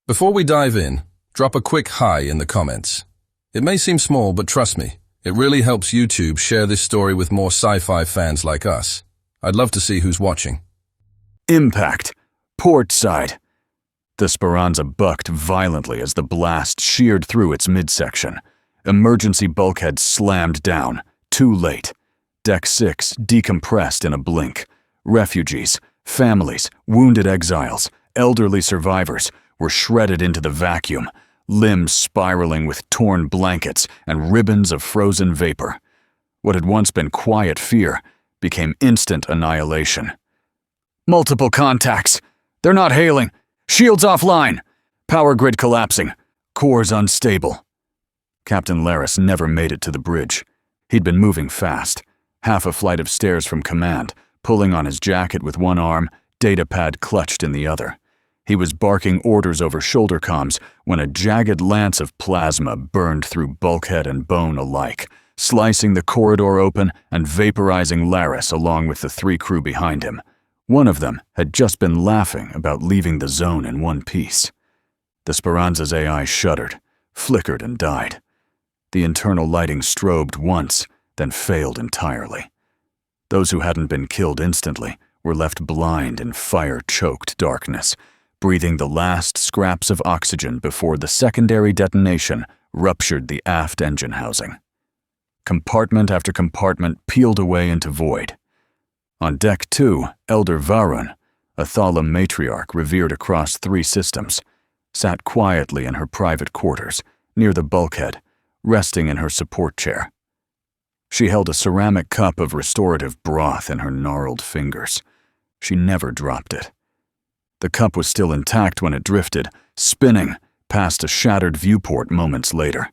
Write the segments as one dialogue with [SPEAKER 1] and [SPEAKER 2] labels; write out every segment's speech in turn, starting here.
[SPEAKER 1] Before we dive in, drop a quick hi in the comments. It may seem small, but trust me, it really helps YouTube share this story with more sci-fi fans like us. I'd love to see who's watching.
[SPEAKER 2] Impact. Port side. The Speranza bucked violently as the blast sheared through its midsection. Emergency bulkhead slammed down. Too late. Deck 6 decompressed in a blink. Refugees, families, wounded exiles, elderly survivors were shredded into the vacuum, limbs spiraling with torn blankets and ribbons of frozen vapor. What had once been quiet fear became instant annihilation. Multiple contacts. They're not hailing. Shields offline. Power grid collapsing. Cores unstable. Captain Laris never made it to the bridge. He'd been moving fast, half a flight of stairs from command, pulling on his jacket with one arm, datapad clutched in the other. He was barking orders over shoulder comms when a jagged lance of plasma burned through bulkhead and bone alike, slicing the corridor open and vaporizing Laris along with the 3 crew behind him. One of them had just been laughing about leaving the zone in one piece. The Speranza's AI shuddered, flickered and died. The internal lighting strobed once, then failed entirely. Those who hadn't been killed instantly were left blind in fire-choked darkness, breathing the last scraps of oxygen before the secondary detonation ruptured the aft engine housing. Compartment after compartment peeled away into void. On Deck 2, Elder Varun, a Thalam matriarch revered across 3 systems, sat quietly in her private quarters, near the bulkhead, resting in her support chair. She held a ceramic cup of restorative broth in her gnarled fingers. She never dropped it. The cup was still intact when it drifted, spinning, past a shattered viewport moments later.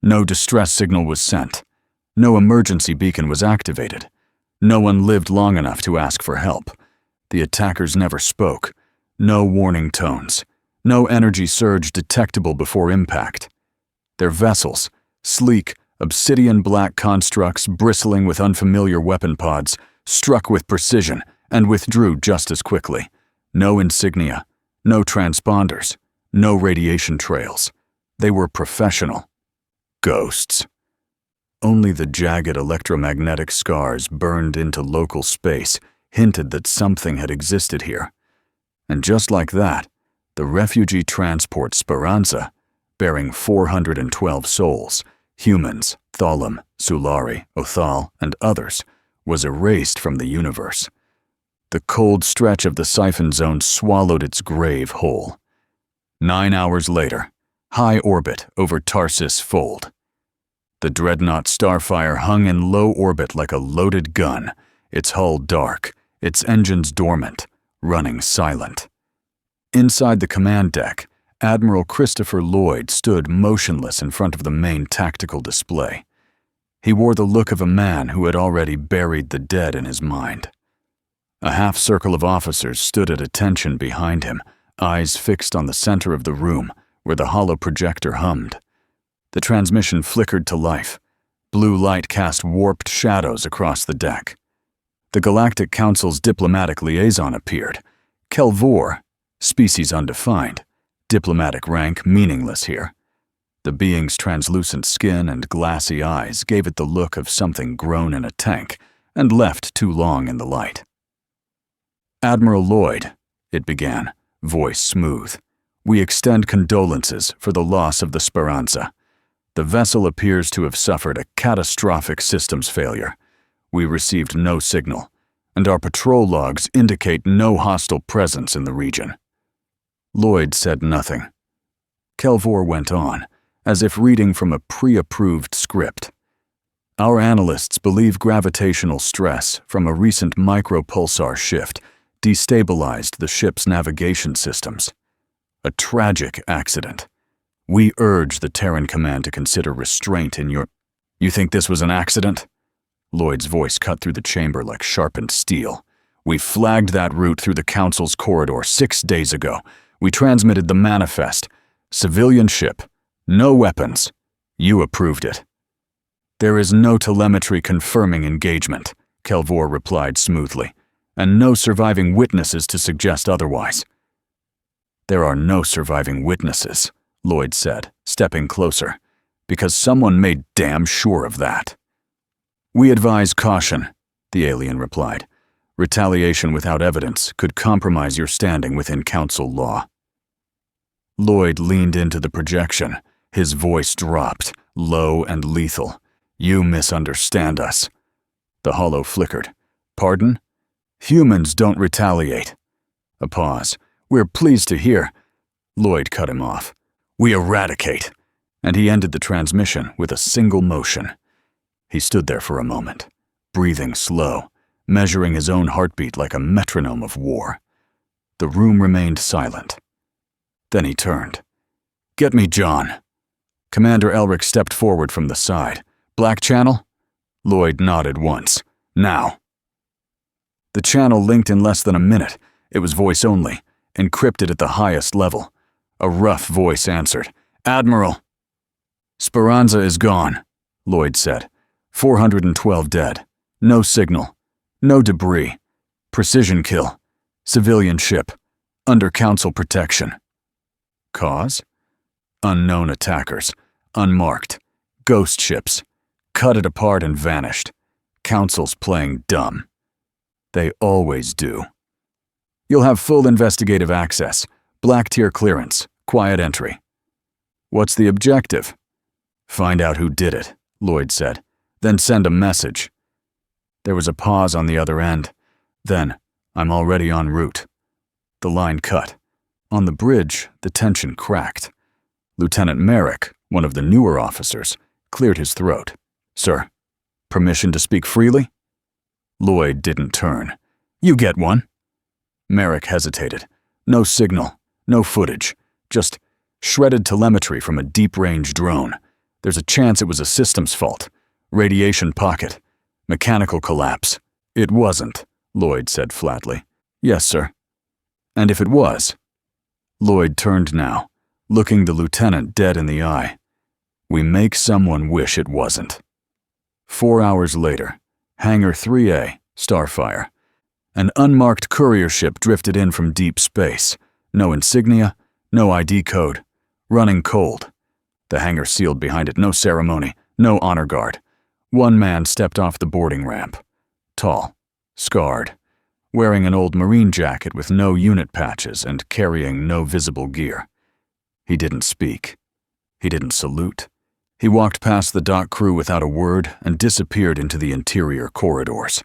[SPEAKER 2] No distress signal was sent. No emergency beacon was activated. No one lived long enough to ask for help. The attackers never spoke. No warning tones. No energy surge detectable before impact. Their vessels, sleek, obsidian-black constructs bristling with unfamiliar weapon pods, struck with precision and withdrew just as quickly. No insignia, no transponders, no radiation trails. They were professional. Ghosts. Only the jagged electromagnetic scars burned into local space hinted that something had existed here. And just like that, the refugee transport Speranza, bearing 412 souls, humans, Thalam, Sulari, Othal, and others, was erased from the universe. The cold stretch of the siphon zone swallowed its grave whole. 9 hours later, high orbit over Tarsis Fold. The dreadnought Starfire hung in low orbit like a loaded gun, its hull dark, its engines dormant, running silent. Inside the command deck, Admiral Christopher Lloyd stood motionless in front of the main tactical display. He wore the look of a man who had already buried the dead in his mind. A half-circle of officers stood at attention behind him, eyes fixed on the center of the room where the hollow projector hummed. The transmission flickered to life. Blue light cast warped shadows across the deck. The Galactic Council's diplomatic liaison appeared. Kelvor, species undefined, diplomatic rank meaningless here. The being's translucent skin and glassy eyes gave it the look of something grown in a tank and left too long in the light. Admiral Lloyd, it began, voice smooth. We extend condolences for the loss of the Speranza. The vessel appears to have suffered a catastrophic systems failure. We received no signal, and our patrol logs indicate no hostile presence in the region. Lloyd said nothing. Kelvor went on, as if reading from a pre-approved script. Our analysts believe gravitational stress from a recent micropulsar shift destabilized the ship's navigation systems. A tragic accident. We urge the Terran Command to consider restraint in your— You think this was an accident? Lloyd's voice cut through the chamber like sharpened steel. We flagged that route through the Council's corridor 6 days ago. We transmitted the manifest. Civilian ship. No weapons. You approved it. There is no telemetry confirming engagement, Kelvor replied smoothly, and no surviving witnesses to suggest otherwise. There are no surviving witnesses, Lloyd said, stepping closer, because someone made damn sure of that. We advise caution, the alien replied. Retaliation without evidence could compromise your standing within council law. Lloyd leaned into the projection. His voice dropped, low and lethal. You misunderstand us. The holo flickered. Pardon? Humans don't retaliate. A pause. We're pleased to hear. Lloyd cut him off. We eradicate. And he ended the transmission with a single motion. He stood there for a moment, breathing slow, measuring his own heartbeat like a metronome of war. The room remained silent. Then he turned. Get me John. Commander Elric stepped forward from the side. Black channel? Lloyd nodded once. Now. The channel linked in less than a minute. It was voice only, encrypted at the highest level. A rough voice answered. Admiral. Speranza is gone, Lloyd said. 412 dead. No signal. No debris. Precision kill. Civilian ship. Under council protection. Cause? Unknown attackers. Unmarked. Ghost ships. Cut it apart and vanished. Council's playing dumb. They always do. You'll have full investigative access. Black tier clearance. Quiet entry. What's the objective? Find out who did it, Lloyd said. Then send a message. There was a pause on the other end. Then, I'm already en route. The line cut. On the bridge, the tension cracked. Lieutenant Merrick, one of the newer officers, cleared his throat. Sir, permission to speak freely? Lloyd didn't turn. You get one. Merrick hesitated. No signal, no footage, just shredded telemetry from a deep-range drone. There's a chance it was a systems fault. Radiation pocket. Mechanical collapse. It wasn't, Lloyd said flatly. Yes, sir. And if it was? Lloyd turned now, looking the lieutenant dead in the eye. We make someone wish it wasn't. 4 hours later, Hangar 3A, Starfire. An unmarked courier ship drifted in from deep space. No insignia, no ID code. Running cold. The hangar sealed behind it, no ceremony, no honor guard. One man stepped off the boarding ramp. Tall, scarred, wearing an old Marine jacket with no unit patches and carrying no visible gear. He didn't speak. He didn't salute. He walked past the dock crew without a word and disappeared into the interior corridors.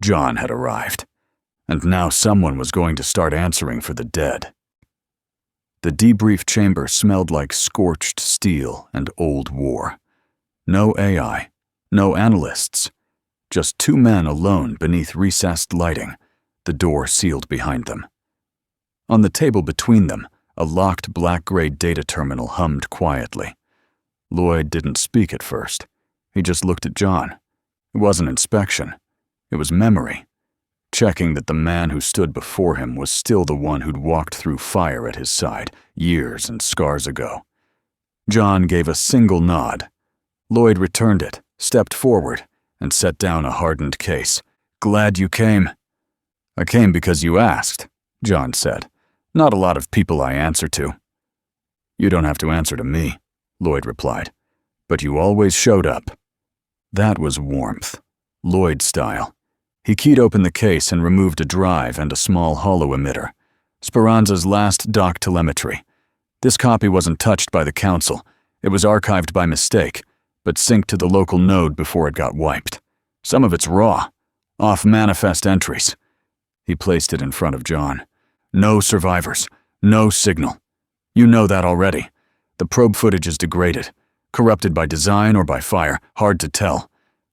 [SPEAKER 2] John had arrived. And now someone was going to start answering for the dead. The debrief chamber smelled like scorched steel and old war. No AI, no analysts, just two men alone beneath recessed lighting, the door sealed behind them. On the table between them, a locked black-gray data terminal hummed quietly. Lloyd didn't speak at first. He just looked at John. It wasn't inspection. It was memory. Checking that the man who stood before him was still the one who'd walked through fire at his side years and scars ago. John gave a single nod. Lloyd returned it, stepped forward, and set down a hardened case. Glad you came. I came because you asked, John said. Not a lot of people I answer to. You don't have to answer to me, Lloyd replied. But you always showed up. That was warmth. Lloyd style. He keyed open the case and removed a drive and a small holo emitter. Speranza's last dock telemetry. This copy wasn't touched by the council. It was archived by mistake, but synced to the local node before it got wiped. Some of it's raw, off manifest entries. He placed it in front of John. No survivors, no signal. You know that already. The probe footage is degraded, corrupted by design or by fire, hard to tell.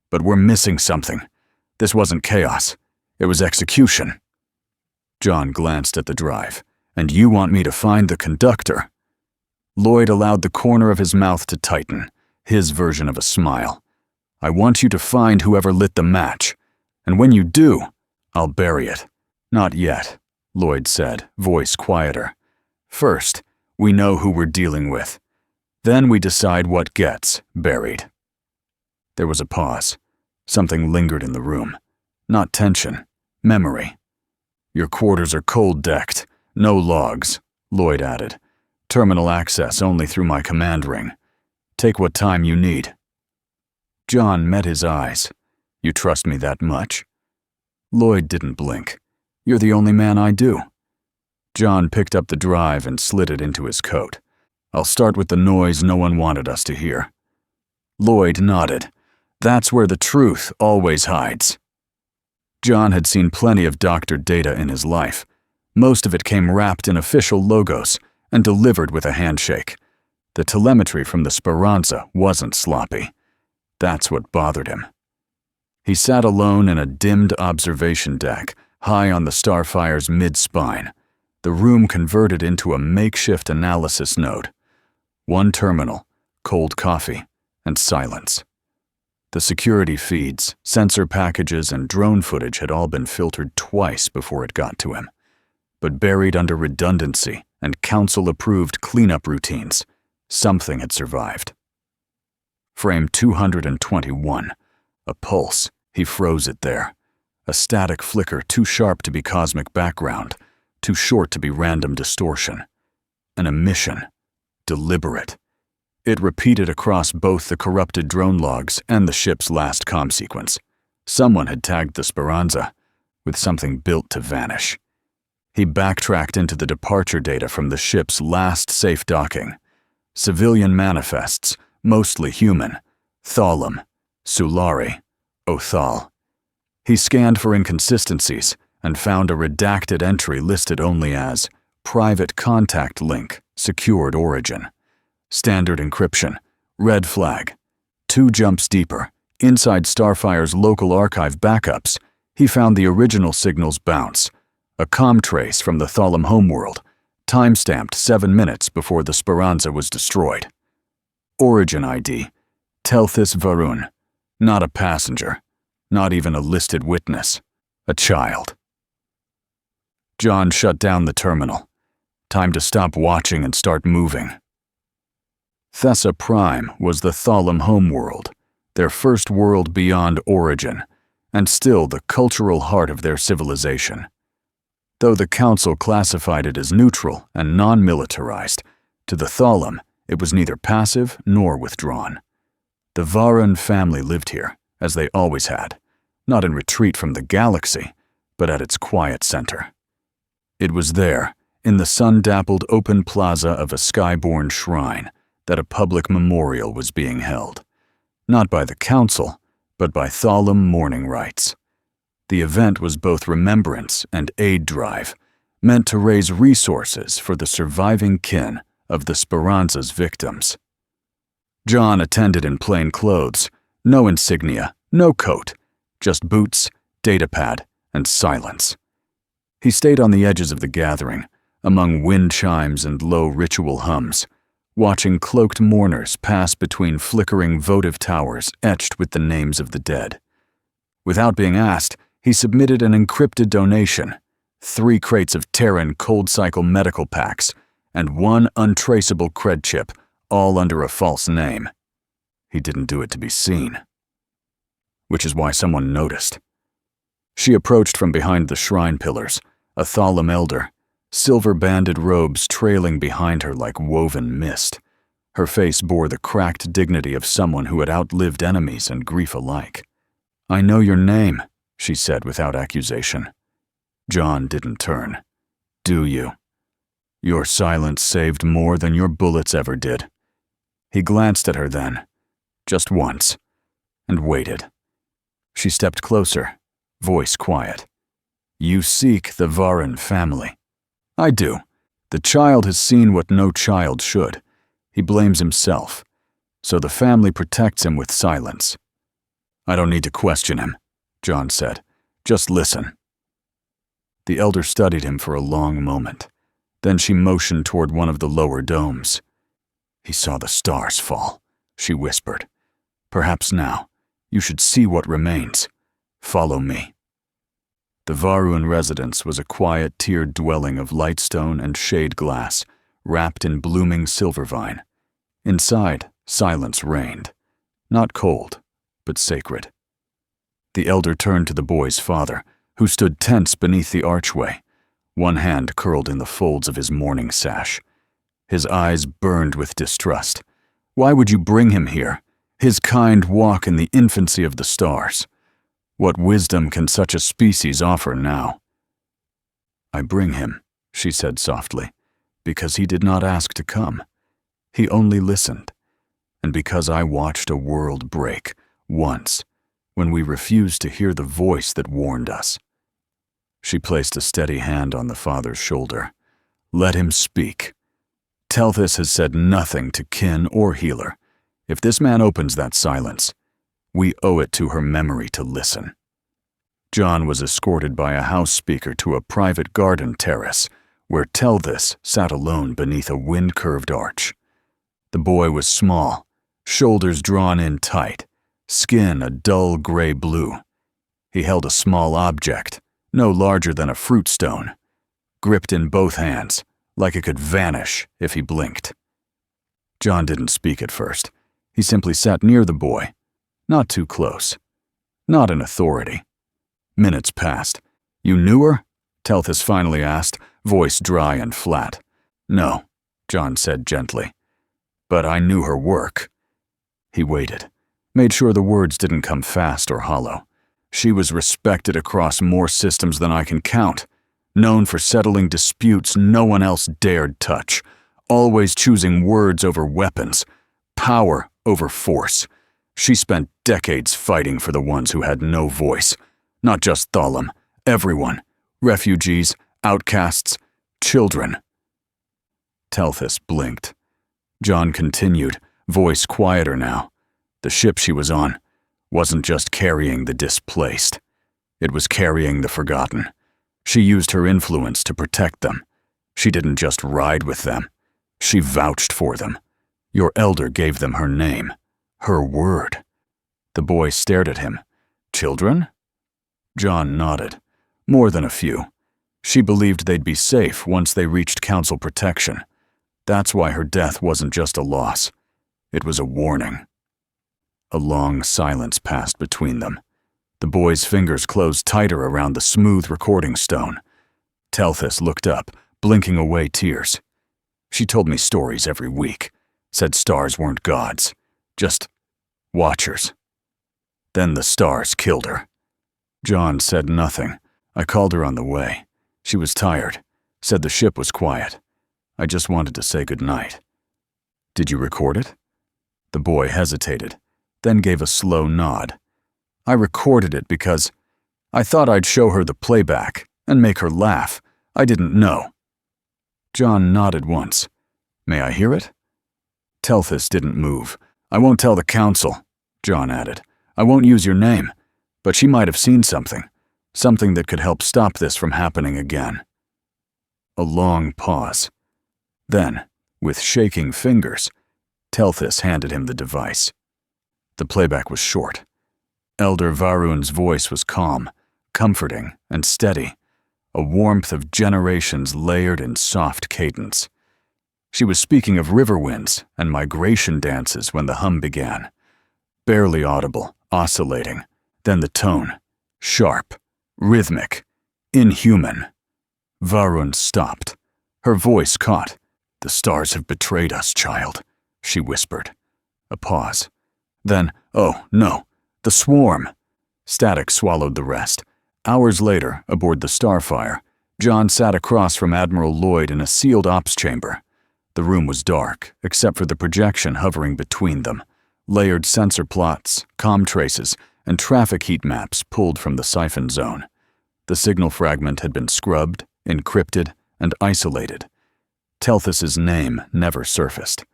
[SPEAKER 2] But we're missing something. This wasn't chaos. It was execution. John glanced at the drive. And you want me to find the conductor? Lloyd allowed the corner of his mouth to tighten, his version of a smile. I want you to find whoever lit the match. And when you do, I'll bury it. Not yet, Lloyd said, voice quieter. First, we know who we're dealing with. Then we decide what gets buried. There was a pause. Something lingered in the room. Not tension, memory. Your quarters are cold-decked, no logs, Lloyd added. "Terminal access only through my command ring. Take what time you need." John met his eyes. "You trust me that much?" Lloyd didn't blink. "You're the only man I do." John picked up the drive and slid it into his coat. "I'll start with the noise no one wanted us to hear." Lloyd nodded. "That's where the truth always hides." John had seen plenty of doctored data in his life. Most of it came wrapped in official logos and delivered with a handshake. The telemetry from the Speranza wasn't sloppy. That's what bothered him. He sat alone in a dimmed observation deck, high on the Starfire's mid-spine. The room converted into a makeshift analysis node. One terminal, cold coffee, and silence. The security feeds, sensor packages, and drone footage had all been filtered twice before it got to him. But buried under redundancy and council-approved cleanup routines, something had survived. Frame 221. A pulse. He froze it there. A static flicker too sharp to be cosmic background, too short to be random distortion. An emission. Deliberate. It repeated across both the corrupted drone logs and the ship's last comm sequence. Someone had tagged the Speranza with something built to vanish. He backtracked into the departure data from the ship's last safe docking. Civilian manifests, mostly human. Thalum, Sulari, Othal. He scanned for inconsistencies and found a redacted entry listed only as Private Contact Link, Secured Origin. Standard encryption, red flag. 2 jumps deeper, inside Starfire's local archive backups, he found the original signal's bounce, a comm trace from the Thalum homeworld, time-stamped 7 minutes before the Speranza was destroyed. Origin ID, Telthis Varun, not a passenger, not even a listed witness, a child. John shut down the terminal. Time to stop watching and start moving. Thessa Prime was the Thalum homeworld, their first world beyond Origin, and still the cultural heart of their civilization. Though the Council classified it as neutral and non-militarized, to the Thalum it was neither passive nor withdrawn. The Varun family lived here, as they always had, not in retreat from the galaxy, but at its quiet center. It was there, in the sun-dappled open plaza of a skyborn shrine, that a public memorial was being held. Not by the Council, but by Thalum mourning rites. The event was both remembrance and aid drive, meant to raise resources for the surviving kin of the Speranza's victims. John attended in plain clothes, no insignia, no coat, just boots, datapad, and silence. He stayed on the edges of the gathering, among wind chimes and low ritual hums, watching cloaked mourners pass between flickering votive towers etched with the names of the dead. Without being asked, he submitted an encrypted donation, 3 crates of Terran cold cycle medical packs, and 1 untraceable cred chip, all under a false name. He didn't do it to be seen. Which is why someone noticed. She approached from behind the shrine pillars, a Thalum elder, silver-banded robes trailing behind her like woven mist. Her face bore the cracked dignity of someone who had outlived enemies and grief alike. "I know your name," she said without accusation. John didn't turn. "Do you? Your silence saved more than your bullets ever did." He glanced at her then, just once, and waited. She stepped closer, voice quiet. "You seek the Varun family." "I do. The child has seen what no child should. He blames himself, so the family protects him with silence." "I don't need to question him," John said. "Just listen." The elder studied him for a long moment. Then she motioned toward one of the lower domes. "He saw the stars fall," she whispered. "Perhaps now, you should see what remains. Follow me." The Varun residence was a quiet, tiered dwelling of lightstone and shade glass, wrapped in blooming silver vine. Inside, silence reigned. Not cold, but sacred. The elder turned to the boy's father, who stood tense beneath the archway. one hand curled in the folds of his morning sash. His eyes burned with distrust. Why would you bring him here? His kind walk in the infancy of the stars. What wisdom can such a species offer now? I bring him, she said softly, because he did not ask to come. He only listened. And because I watched a world break, once, when we refused to hear the voice that warned us. She placed a steady hand on the father's shoulder. Let him speak. Telthus has said nothing to kin or healer. If this man opens that silence, we owe it to her memory to listen. John was escorted by a house speaker to a private garden terrace, where Telthus sat alone beneath a wind-curved arch. The boy was small, shoulders drawn in tight, skin a dull gray blue. He held a small object, no larger than a fruit stone, gripped in both hands, like it could vanish if he blinked. John didn't speak at first. He simply sat near the boy, not too close, not in authority. Minutes passed. You knew her? Telthus finally asked, voice dry and flat. No, John said gently. But I knew her work. He waited, made sure the words didn't come fast or hollow. She was respected across more systems than I can count, known for settling disputes no one else dared touch, always choosing words over weapons, power over force. She spent decades fighting for the ones who had no voice, not just Thalam, everyone, refugees, outcasts, children. Telthus blinked. John continued, voice quieter now. The ship she was on wasn't just carrying the displaced. It was carrying the forgotten. She used her influence to protect them. She didn't just ride with them. She vouched for them. Your elder gave them her name, her word. The boy stared at him. Children? John nodded. More than a few. She believed they'd be safe once they reached council protection. That's why her death wasn't just a loss. It was a warning. A long silence passed between them. The boy's fingers closed tighter around the smooth recording stone. Telthus looked up, blinking away tears. She told me stories every week, said stars weren't gods, just watchers. Then the stars killed her. John said nothing. I called her on the way. She was tired, said the ship was quiet. I just wanted to say goodnight. Did you record it? The boy hesitated, then gave a slow nod. I recorded it because I thought I'd show her the playback and make her laugh. I didn't know. John nodded once. May I hear it? Telthus didn't move. I won't tell the council, John added. I won't use your name, but she might have seen something that could help stop this from happening again. A long pause. Then, with shaking fingers, Telthus handed him the device. The playback was short. Elder Varun's voice was calm, comforting, and steady, a warmth of generations layered in soft cadence. She was speaking of river winds and migration dances when the hum began. Barely audible, oscillating, then the tone, sharp, rhythmic, inhuman. Varun stopped. Her voice caught. The stars have betrayed us, child, she whispered. A pause. Then, oh, no, the swarm. Static swallowed the rest. Hours later, aboard the Starfire, John sat across from Admiral Lloyd in a sealed ops chamber. The room was dark, except for the projection hovering between them, layered sensor plots, comm traces, and traffic heat maps pulled from the siphon zone. The signal fragment had been scrubbed, encrypted, and isolated. Telthus's name never surfaced.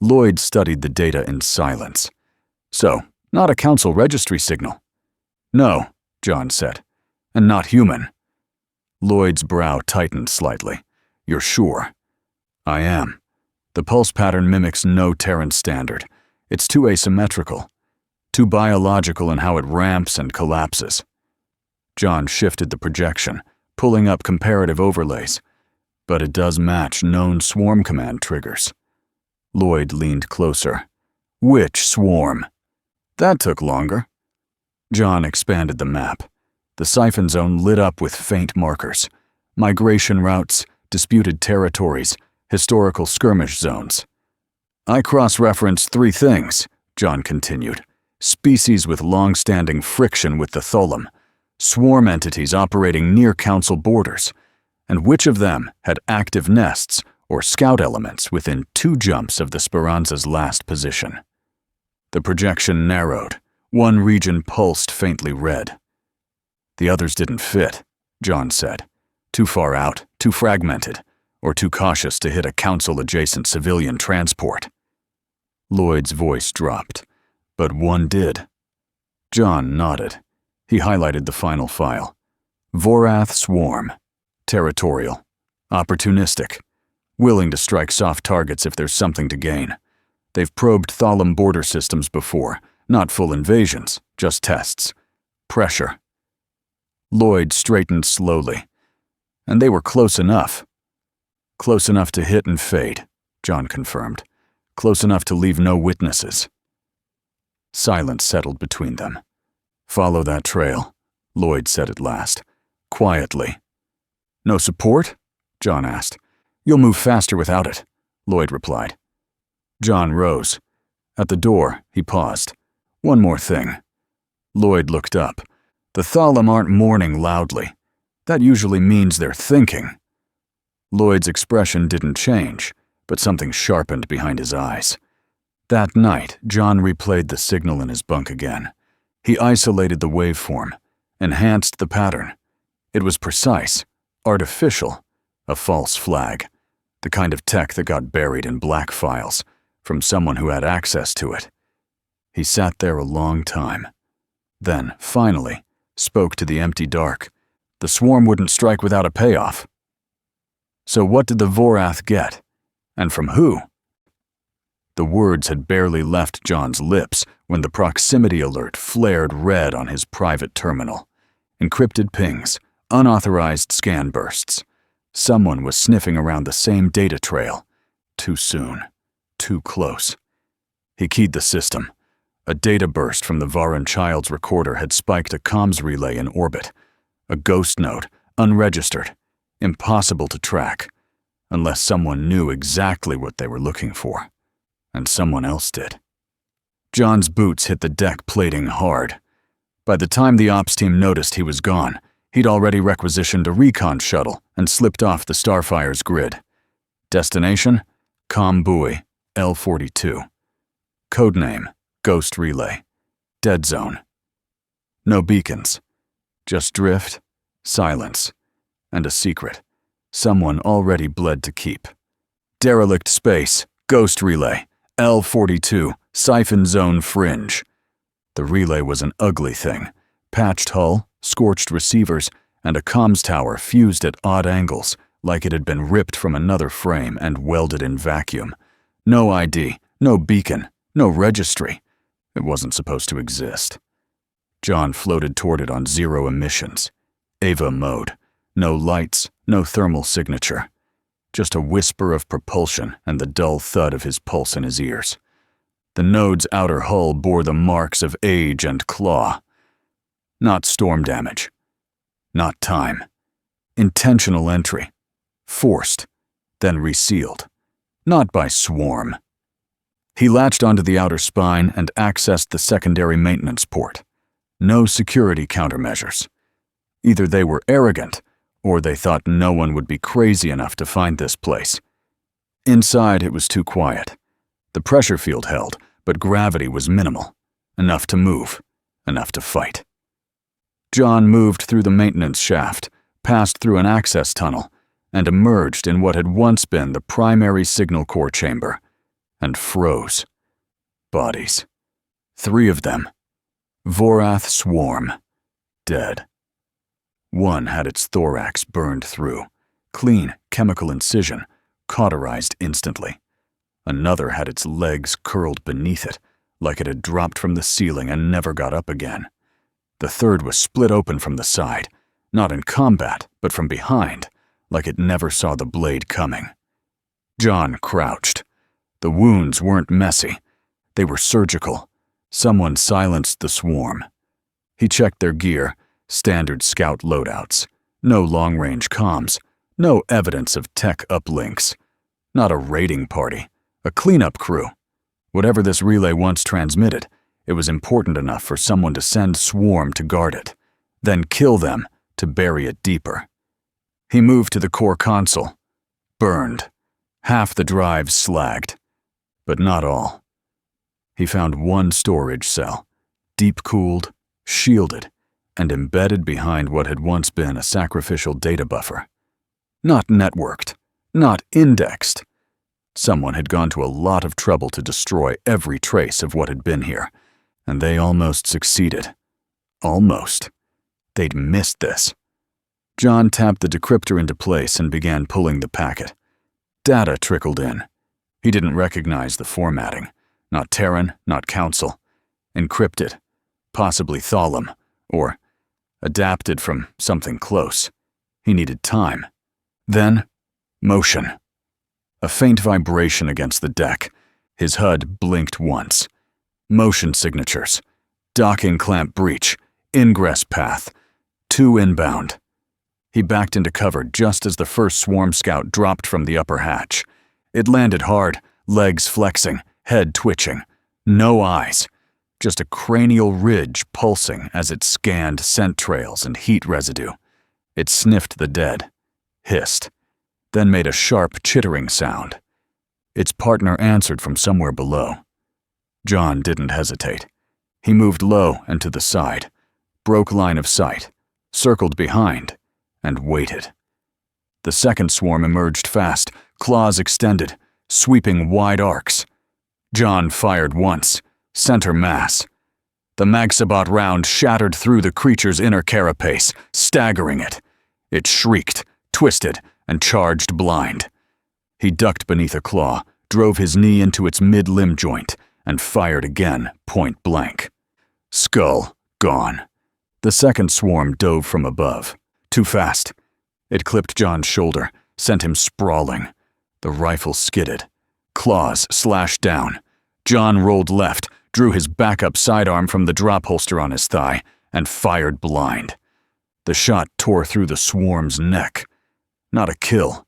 [SPEAKER 2] Lloyd studied the data in silence. So, not a council registry signal. No, John said, and not human. Lloyd's brow tightened slightly. You're sure? I am. The pulse pattern mimics no Terran standard. It's too asymmetrical, too biological in how it ramps and collapses. John shifted the projection, pulling up comparative overlays. But it does match known swarm command triggers. Lloyd leaned closer. Which swarm? That took longer. John expanded the map. The siphon zone lit up with faint markers. migration routes, disputed territories, historical skirmish zones. I cross-referenced 3 things, John continued. Species with long-standing friction with the Tholim, swarm entities operating near council borders, and which of them had active nests or scout elements within 2 jumps of the Speranza's last position. The projection narrowed. One region pulsed faintly red. The others didn't fit, John said. Too far out, too fragmented, or too cautious to hit a council-adjacent civilian transport. Lloyd's voice dropped, but one did. John nodded. He highlighted the final file. Vorath Swarm. Territorial. Opportunistic. Willing to strike soft targets if there's something to gain. They've probed Tholim border systems before. Not full invasions, just tests. Pressure. Lloyd straightened slowly. And they were close enough. Close enough to hit and fade, John confirmed. Close enough to leave no witnesses. Silence settled between them. Follow that trail, Lloyd said at last, quietly. No support? John asked. You'll move faster without it, Lloyd replied. John rose. At the door, he paused. One more thing. Lloyd looked up. The Tholim aren't mourning loudly. That usually means they're thinking. Lloyd's expression didn't change, but something sharpened behind his eyes. That night, John replayed the signal in his bunk again. He isolated the waveform, enhanced the pattern. It was precise, artificial, a false flag, the kind of tech that got buried in black files from someone who had access to it. He sat there a long time. Then, finally, spoke to the empty dark. The swarm wouldn't strike without a payoff. So what did the Vorath get? And from who? The words had barely left John's lips when the proximity alert flared red on his private terminal. Encrypted pings, unauthorized scan bursts. Someone was sniffing around the same data trail. Too soon. Too close. He keyed the system. A data burst from the Varan Child's recorder had spiked a comms relay in orbit. A ghost node, unregistered. Impossible to track. Unless someone knew exactly what they were looking for. And someone else did. John's boots hit the deck plating hard. By the time the ops team noticed he was gone, he'd already requisitioned a recon shuttle and slipped off the Starfire's grid. Destination? Comm Buoy, L-42. Codename, Ghost Relay. Dead Zone. No beacons. Just drift, silence, and a secret. Someone already bled to keep. Derelict space, Ghost Relay, L-42, Siphon Zone Fringe. The relay was an ugly thing. Patched hull, scorched receivers, and a comms tower fused at odd angles, like it had been ripped from another frame and welded in vacuum. No ID, no beacon, no registry. It wasn't supposed to exist. John floated toward it on 0 emissions. Ava mode. No lights, no thermal signature. Just a whisper of propulsion and the dull thud of his pulse in his ears. The node's outer hull bore the marks of age and claw. Not storm damage. Not time. Intentional entry. Forced, then resealed. Not by swarm. He latched onto the outer spine and accessed the secondary maintenance port. No security countermeasures. Either they were arrogant, or they thought no one would be crazy enough to find this place. Inside, it was too quiet. The pressure field held, but gravity was minimal. Enough to move, enough to fight. John moved through the maintenance shaft, passed through an access tunnel, and emerged in what had once been the primary signal core chamber, and froze. Bodies. 3 of them. Vorath Swarm. Dead. One had its thorax burned through. Clean, chemical incision, cauterized instantly. Another had its legs curled beneath it, like it had dropped from the ceiling and never got up again. The third was split open from the side, not in combat, but from behind, like it never saw the blade coming. John crouched. The wounds weren't messy. They were surgical. Someone silenced the swarm. He checked their gear, standard scout loadouts. No long-range comms, no evidence of tech uplinks. Not a raiding party, a cleanup crew. Whatever this relay once transmitted, it was important enough for someone to send Swarm to guard it, then kill them to bury it deeper. He moved to the core console. Burned. Half the drives slagged. But not all. He found one storage cell, deep-cooled, shielded, and embedded behind what had once been a sacrificial data buffer. Not networked, not indexed. Someone had gone to a lot of trouble to destroy every trace of what had been here, and they almost succeeded. Almost. They'd missed this. John tapped the decryptor into place and began pulling the packet. Data trickled in. He didn't recognize the formatting. Not Terran, not Council. Encrypted. Possibly Thalum, or adapted from something close. He needed time. Then, motion. A faint vibration against the deck. His HUD blinked once. Motion signatures. Docking clamp breach. Ingress path. 2 inbound. He backed into cover just as the first swarm scout dropped from the upper hatch. It landed hard, legs flexing, head twitching. No eyes. Just a cranial ridge pulsing as it scanned scent trails and heat residue. It sniffed the dead, hissed, then made a sharp chittering sound. Its partner answered from somewhere below. John didn't hesitate. He moved low and to the side, broke line of sight, circled behind, and waited. The second swarm emerged fast, claws extended, sweeping wide arcs. John fired once, center mass. The Magsabot round shattered through the creature's inner carapace, staggering it. It shrieked, twisted, and charged blind. He ducked beneath a claw, drove his knee into its mid-limb joint, and fired again, point blank. Skull gone. The second swarm dove from above. Too fast. It clipped John's shoulder, sent him sprawling. The rifle skidded. Claws slashed down. John rolled left, drew his backup sidearm from the drop holster on his thigh, and fired blind. The shot tore through the swarm's neck. Not a kill,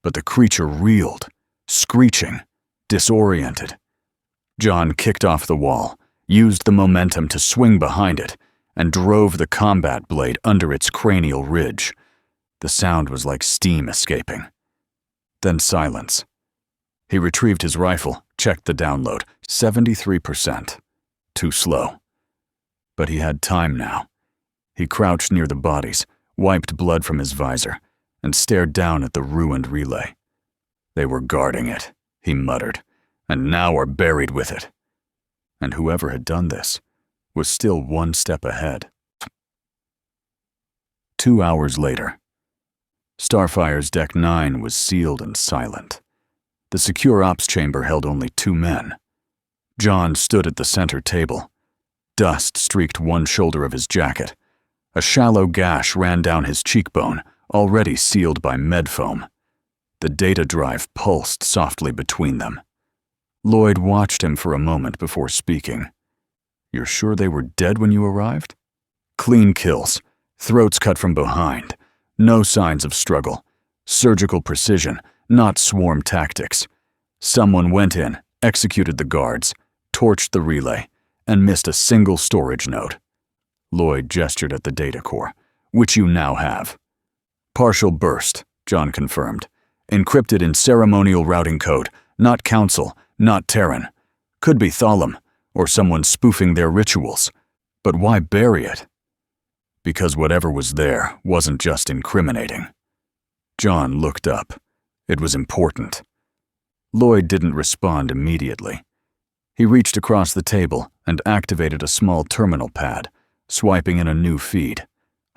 [SPEAKER 2] but the creature reeled, screeching, disoriented. John kicked off the wall, used the momentum to swing behind it, and drove the combat blade under its cranial ridge. The sound was like steam escaping. Then silence. He retrieved his rifle, checked the download, 73%. Too slow. But he had time now. He crouched near the bodies, wiped blood from his visor, and stared down at the ruined relay. They were guarding it, he muttered, and now are buried with it. And whoever had done this was still one step ahead. 2 hours later. Starfire's Deck 9 was sealed and silent. The secure ops chamber held only 2 men. John stood at the center table. Dust streaked one shoulder of his jacket. A shallow gash ran down his cheekbone, already sealed by med foam. The data drive pulsed softly between them. Lloyd watched him for a moment before speaking. "You're sure they were dead when you arrived?" Clean kills, throats cut from behind, no signs of struggle, surgical precision, not swarm tactics. Someone went in, executed the guards, torched the relay, and missed a single storage node. Lloyd gestured at the data core, which you now have. Partial burst, John confirmed. Encrypted in ceremonial routing code, not Council, not Terran. Could be Thalum, or someone spoofing their rituals. But why bury it? Because whatever was there wasn't just incriminating. John looked up. It was important. Lloyd didn't respond immediately. He reached across the table and activated a small terminal pad, swiping in a new feed.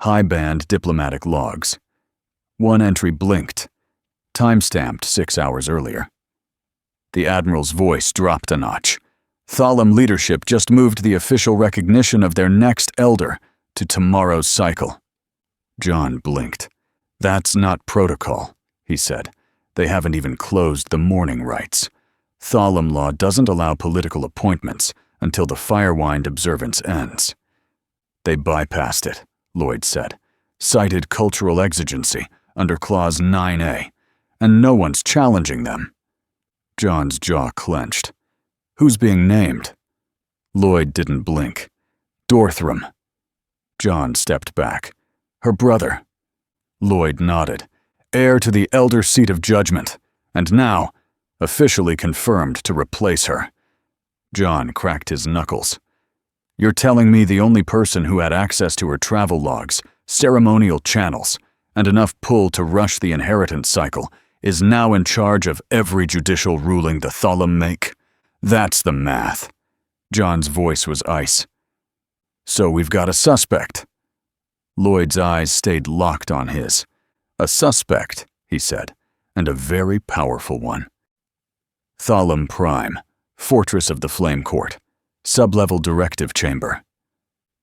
[SPEAKER 2] High-band diplomatic logs. One entry blinked. Time-stamped 6 hours earlier. The Admiral's voice dropped a notch. Thalum leadership just moved the official recognition of their next elder to tomorrow's cycle. John blinked. "That's not protocol," he said. "They haven't even closed the mourning rites. Thalum law doesn't allow political appointments until the Firewind observance ends." "They bypassed it," Lloyd said. cited cultural exigency under Clause 9A, and no one's challenging them. John's jaw clenched. Who's being named? Lloyd didn't blink. Dorthram. John stepped back. Her brother. Lloyd nodded. Heir to the elder seat of judgment, and now officially confirmed to replace her. John cracked his knuckles. You're telling me the only person who had access to her travel logs, ceremonial channels, and enough pull to rush the inheritance cycle is now in charge of every judicial ruling the Thalum make? That's the math. John's voice was ice. So we've got a suspect. Lloyd's eyes stayed locked on his. A suspect, he said, and a very powerful one. Thalum Prime, Fortress of the Flame Court, Sublevel Directive Chamber.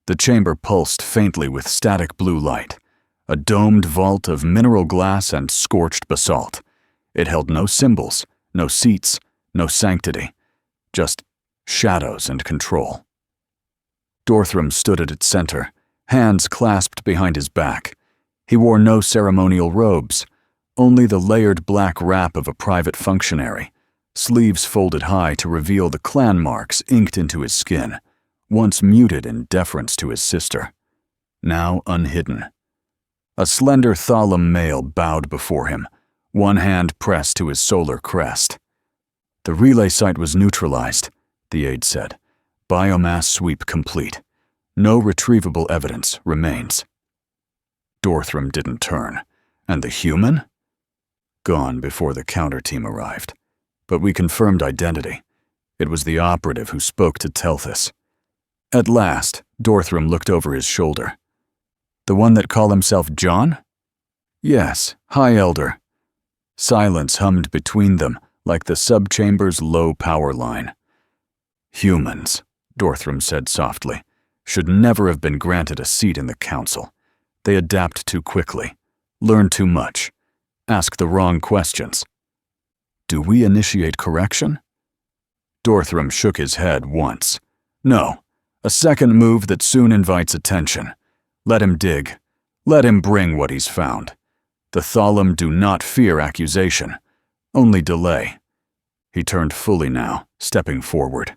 [SPEAKER 2] The chamber pulsed faintly with static blue light, a domed vault of mineral glass and scorched basalt. It held no symbols, no seats, no sanctity, just shadows and control. Dorthram stood at its center, hands clasped behind his back. He wore no ceremonial robes, only the layered black wrap of a private functionary, sleeves folded high to reveal the clan marks inked into his skin, once muted in deference to his sister, now unhidden. A slender Thalum male bowed before him, one hand pressed to his solar crest. The relay site was neutralized, the aide said. Biomass sweep complete. No retrievable evidence remains. Dorthram didn't turn. And the human? Gone before the counter team arrived. But we confirmed identity. It was the operative who spoke to Telthus. At last, Dorthram looked over his shoulder. The one that called himself John? Yes, High Elder. Silence hummed between them like the subchamber's low power line. Humans, Dorthram said softly, should never have been granted a seat in the council. They adapt too quickly, learn too much, ask the wrong questions. Do we initiate correction? Dorthram shook his head once. No, a second move that soon invites attention. Let him dig. Let him bring what he's found. The Thalum do not fear accusation, only delay. He turned fully now, stepping forward.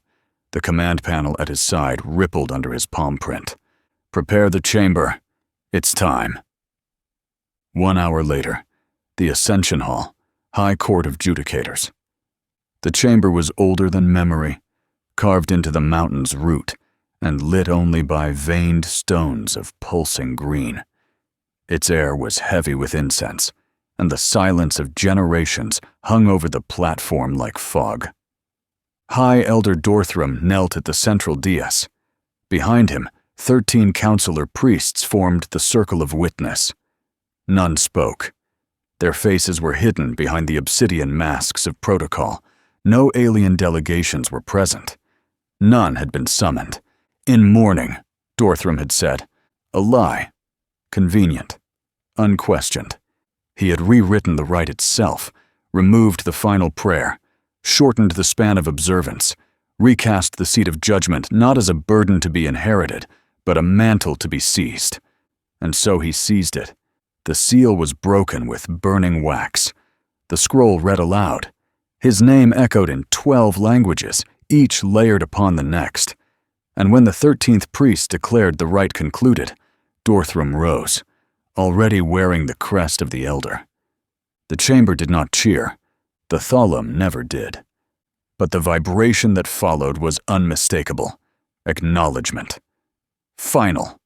[SPEAKER 2] The command panel at his side rippled under his palm print. Prepare the chamber. It's time. 1 hour later, the Ascension Hall, High Court of Judicators. The chamber was older than memory, carved into the mountain's root, and lit only by veined stones of pulsing green. Its air was heavy with incense, and the silence of generations hung over the platform like fog. High Elder Dorthram knelt at the central dais. Behind him, 13 counselor priests formed the circle of witness. None spoke. Their faces were hidden behind the obsidian masks of protocol. No alien delegations were present. None had been summoned. In mourning, Dorthram had said. A lie. Convenient. Unquestioned. He had rewritten the rite itself, removed the final prayer, shortened the span of observance, recast the seat of judgment not as a burden to be inherited, but a mantle to be seized. And so he seized it. The seal was broken with burning wax. The scroll read aloud. His name echoed in 12 languages, each layered upon the next. And when the 13th priest declared the rite concluded, Dorthram rose, already wearing the crest of the elder. The chamber did not cheer. The Thalum never did. But the vibration that followed was unmistakable. Acknowledgement. Final.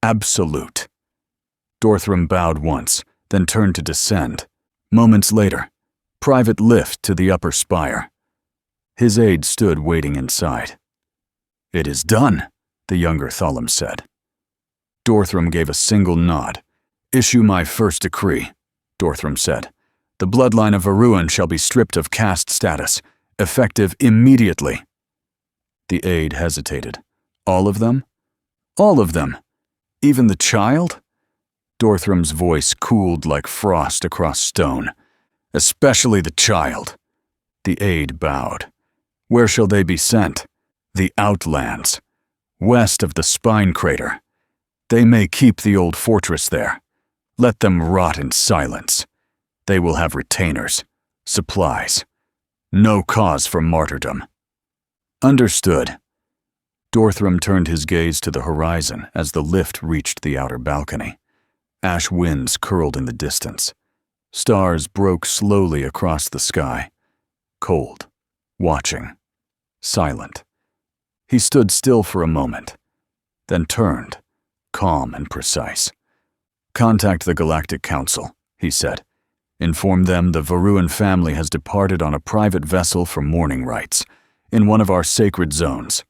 [SPEAKER 2] Absolute. Dorthram bowed once, then turned to descend. Moments later, private lift to the upper spire. His aide stood waiting inside. It is done, the younger Thalum said. Dorthram gave a single nod. Issue my first decree, Dorthram said. The bloodline of Varuan shall be stripped of caste status, effective immediately. The aide hesitated. All of them? All of them. Even the child? Dorthram's voice cooled like frost across stone. Especially the child. The aide bowed. Where shall they be sent? The Outlands, west of the Spine Crater. They may keep the old fortress there. Let them rot in silence. They will have retainers, supplies. No cause for martyrdom. Understood. Dorthram turned his gaze to the horizon as the lift reached the outer balcony. Ash winds curled in the distance. Stars broke slowly across the sky. Cold, watching, silent. He stood still for a moment, then turned, calm and precise. "Contact the Galactic Council," he said. "Inform them the Varuan family has departed on a private vessel for mourning rites, in one of our sacred zones.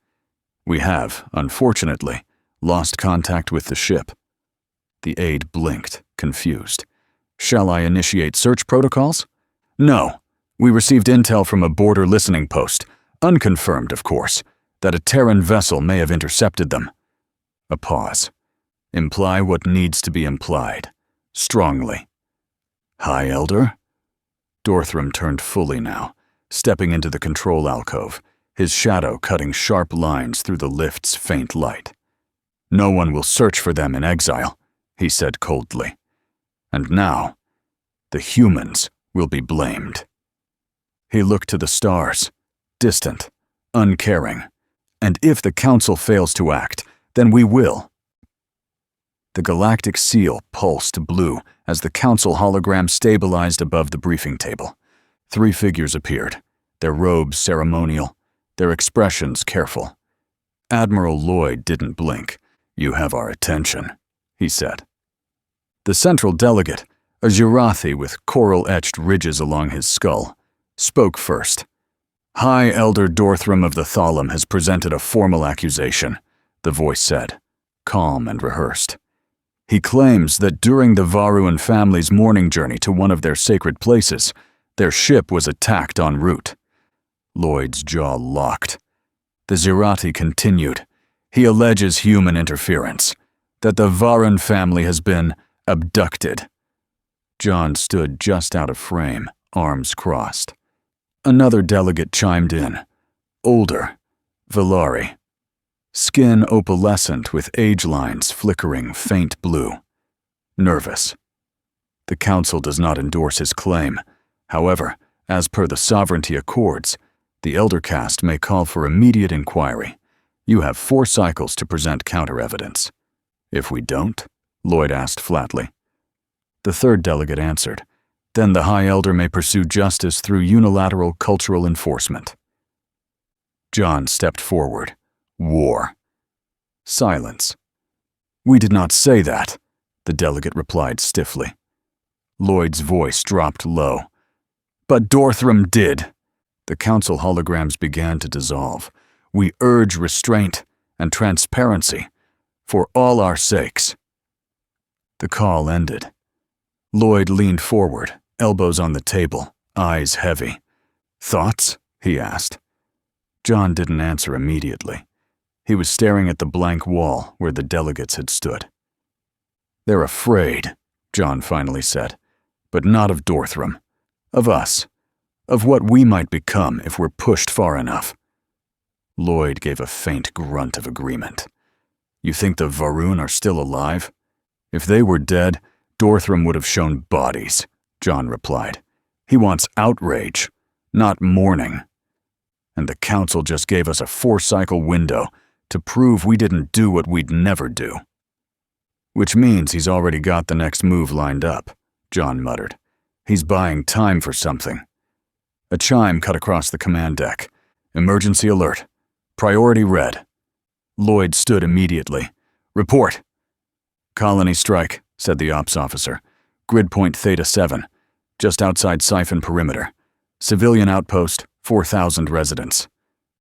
[SPEAKER 2] We have, unfortunately, lost contact with the ship." The aide blinked, confused. "Shall I initiate search protocols?" "No. We received intel from a border listening post, unconfirmed, of course, that a Terran vessel may have intercepted them." A pause. "Imply what needs to be implied. Strongly." "High Elder?" Dorthram turned fully now, stepping into the control alcove, his shadow cutting sharp lines through the lift's faint light. "No one will search for them in exile," he said coldly. "And now, the humans will be blamed." He looked to the stars, distant, uncaring. "And if the Council fails to act, then we will." The galactic seal pulsed blue as the Council hologram stabilized above the briefing table. 3 figures appeared, their robes ceremonial, their expressions careful. Admiral Lloyd didn't blink. "You have our attention," he said. The central delegate, a Jirathi with coral-etched ridges along his skull, spoke first. "High Elder Dorthram of the Thalam has presented a formal accusation," the voice said, calm and rehearsed. "He claims that during the Varuan family's mourning journey to one of their sacred places, their ship was attacked en route." Lloyd's jaw locked. The Jirathi continued. "He alleges human interference, that the Varan family has been abducted." John stood just out of frame, arms crossed. Another delegate chimed in. Older, Valari. Skin opalescent with age lines flickering faint blue. Nervous. The Council does not endorse his claim. However, as per the Sovereignty Accords, the Elder Caste may call for immediate inquiry. You have 4 cycles to present counter-evidence. "If we don't?" Lloyd asked flatly. The third delegate answered. "Then the High Elder may pursue justice through unilateral cultural enforcement." John stepped forward. "War." Silence. "We did not say that," the delegate replied stiffly. Lloyd's voice dropped low. "But Dorthram did." The Council holograms began to dissolve. "We urge restraint and transparency for all our sakes." The call ended. Lloyd leaned forward, elbows on the table, eyes heavy. "Thoughts?" he asked. John didn't answer immediately. He was staring at the blank wall where the delegates had stood. "They're afraid," John finally said, "but not of Dorthram. Of us. Of what we might become if we're pushed far enough." Lloyd gave a faint grunt of agreement. "You think the Varoon are still alive?" "If they were dead, Dorthram would have shown bodies," John replied. "He wants outrage, not mourning. And the Council just gave us a 4-cycle window to prove we didn't do what we'd never do." "Which means he's already got the next move lined up," John muttered. "He's buying time for something." A chime cut across the command deck. "Emergency alert. Priority red." Lloyd stood immediately. "Report." "Colony strike," said the ops officer. "Grid point Theta 7, just outside Siphon perimeter. Civilian outpost, 4,000 residents."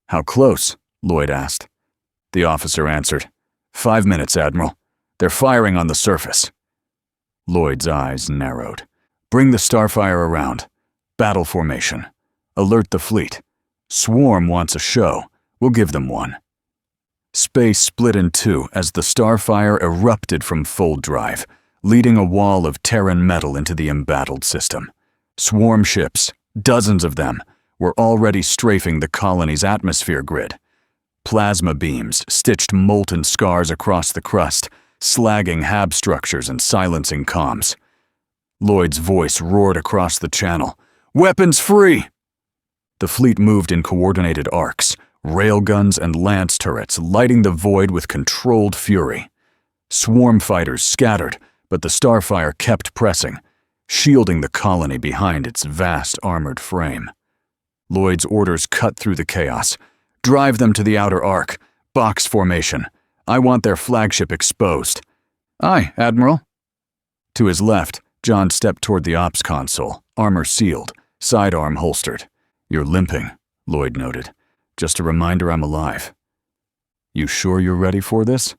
[SPEAKER 2] "How close?" Lloyd asked. The officer answered. 5 minutes, Admiral. They're firing on the surface." Lloyd's eyes narrowed. "Bring the Starfire around. Battle formation. Alert the fleet. Swarm wants a show. We'll give them one." Space split in 2 as the Starfire erupted from fold drive, leading a wall of Terran metal into the embattled system. Swarm ships, dozens of them, were already strafing the colony's atmosphere grid. Plasma beams stitched molten scars across the crust, slagging hab structures and silencing comms. Lloyd's voice roared across the channel. "Weapons free!" The fleet moved in coordinated arcs, railguns and lance turrets lighting the void with controlled fury. Swarm fighters scattered, but the Starfire kept pressing, shielding the colony behind its vast armored frame. Lloyd's orders cut through the chaos. "Drive them to the outer arc. Box formation. I want their flagship exposed." "Aye, Admiral." To his left, John stepped toward the ops console, armor sealed, sidearm holstered. "You're limping," Lloyd noted. "Just a reminder I'm alive." "You sure you're ready for this?"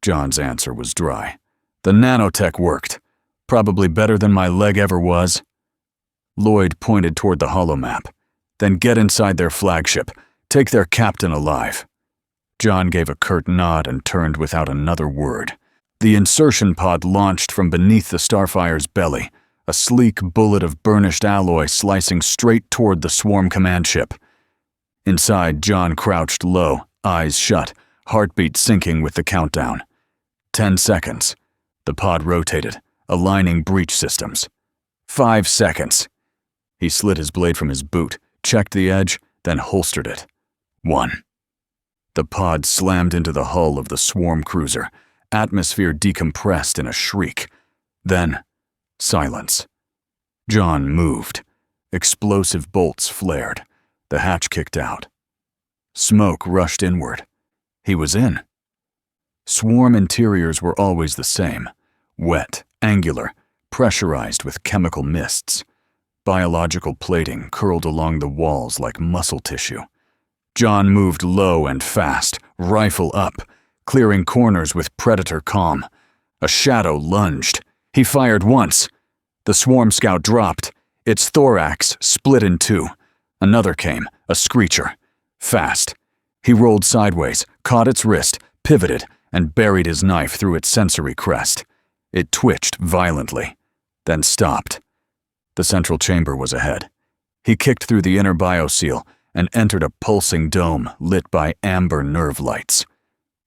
[SPEAKER 2] John's answer was dry. "The nanotech worked. Probably better than my leg ever was." Lloyd pointed toward the holomap. "Then get inside their flagship. Take their captain alive." John gave a curt nod and turned without another word. The insertion pod launched from beneath the Starfire's belly, a sleek bullet of burnished alloy slicing straight toward the swarm command ship. Inside, John crouched low, eyes shut, heartbeat syncing with the countdown. 10 seconds. The pod rotated, aligning breach systems. 5 seconds. He slid his blade from his boot, checked the edge, then holstered it. 1. The pod slammed into the hull of the swarm cruiser, atmosphere decompressed in a shriek. Then, silence. John moved. Explosive bolts flared. The hatch kicked out. Smoke rushed inward. He was in. Swarm interiors were always the same. Wet, angular, pressurized with chemical mists. Biological plating curled along the walls like muscle tissue. John moved low and fast, rifle up, clearing corners with predator calm. A shadow lunged. He fired once. The swarm scout dropped. Its thorax split in two. Another came, a screecher. Fast. He rolled sideways, caught its wrist, pivoted, and buried his knife through its sensory crest. It twitched violently, then stopped. The central chamber was ahead. He kicked through the inner bioseal and entered a pulsing dome lit by amber nerve lights.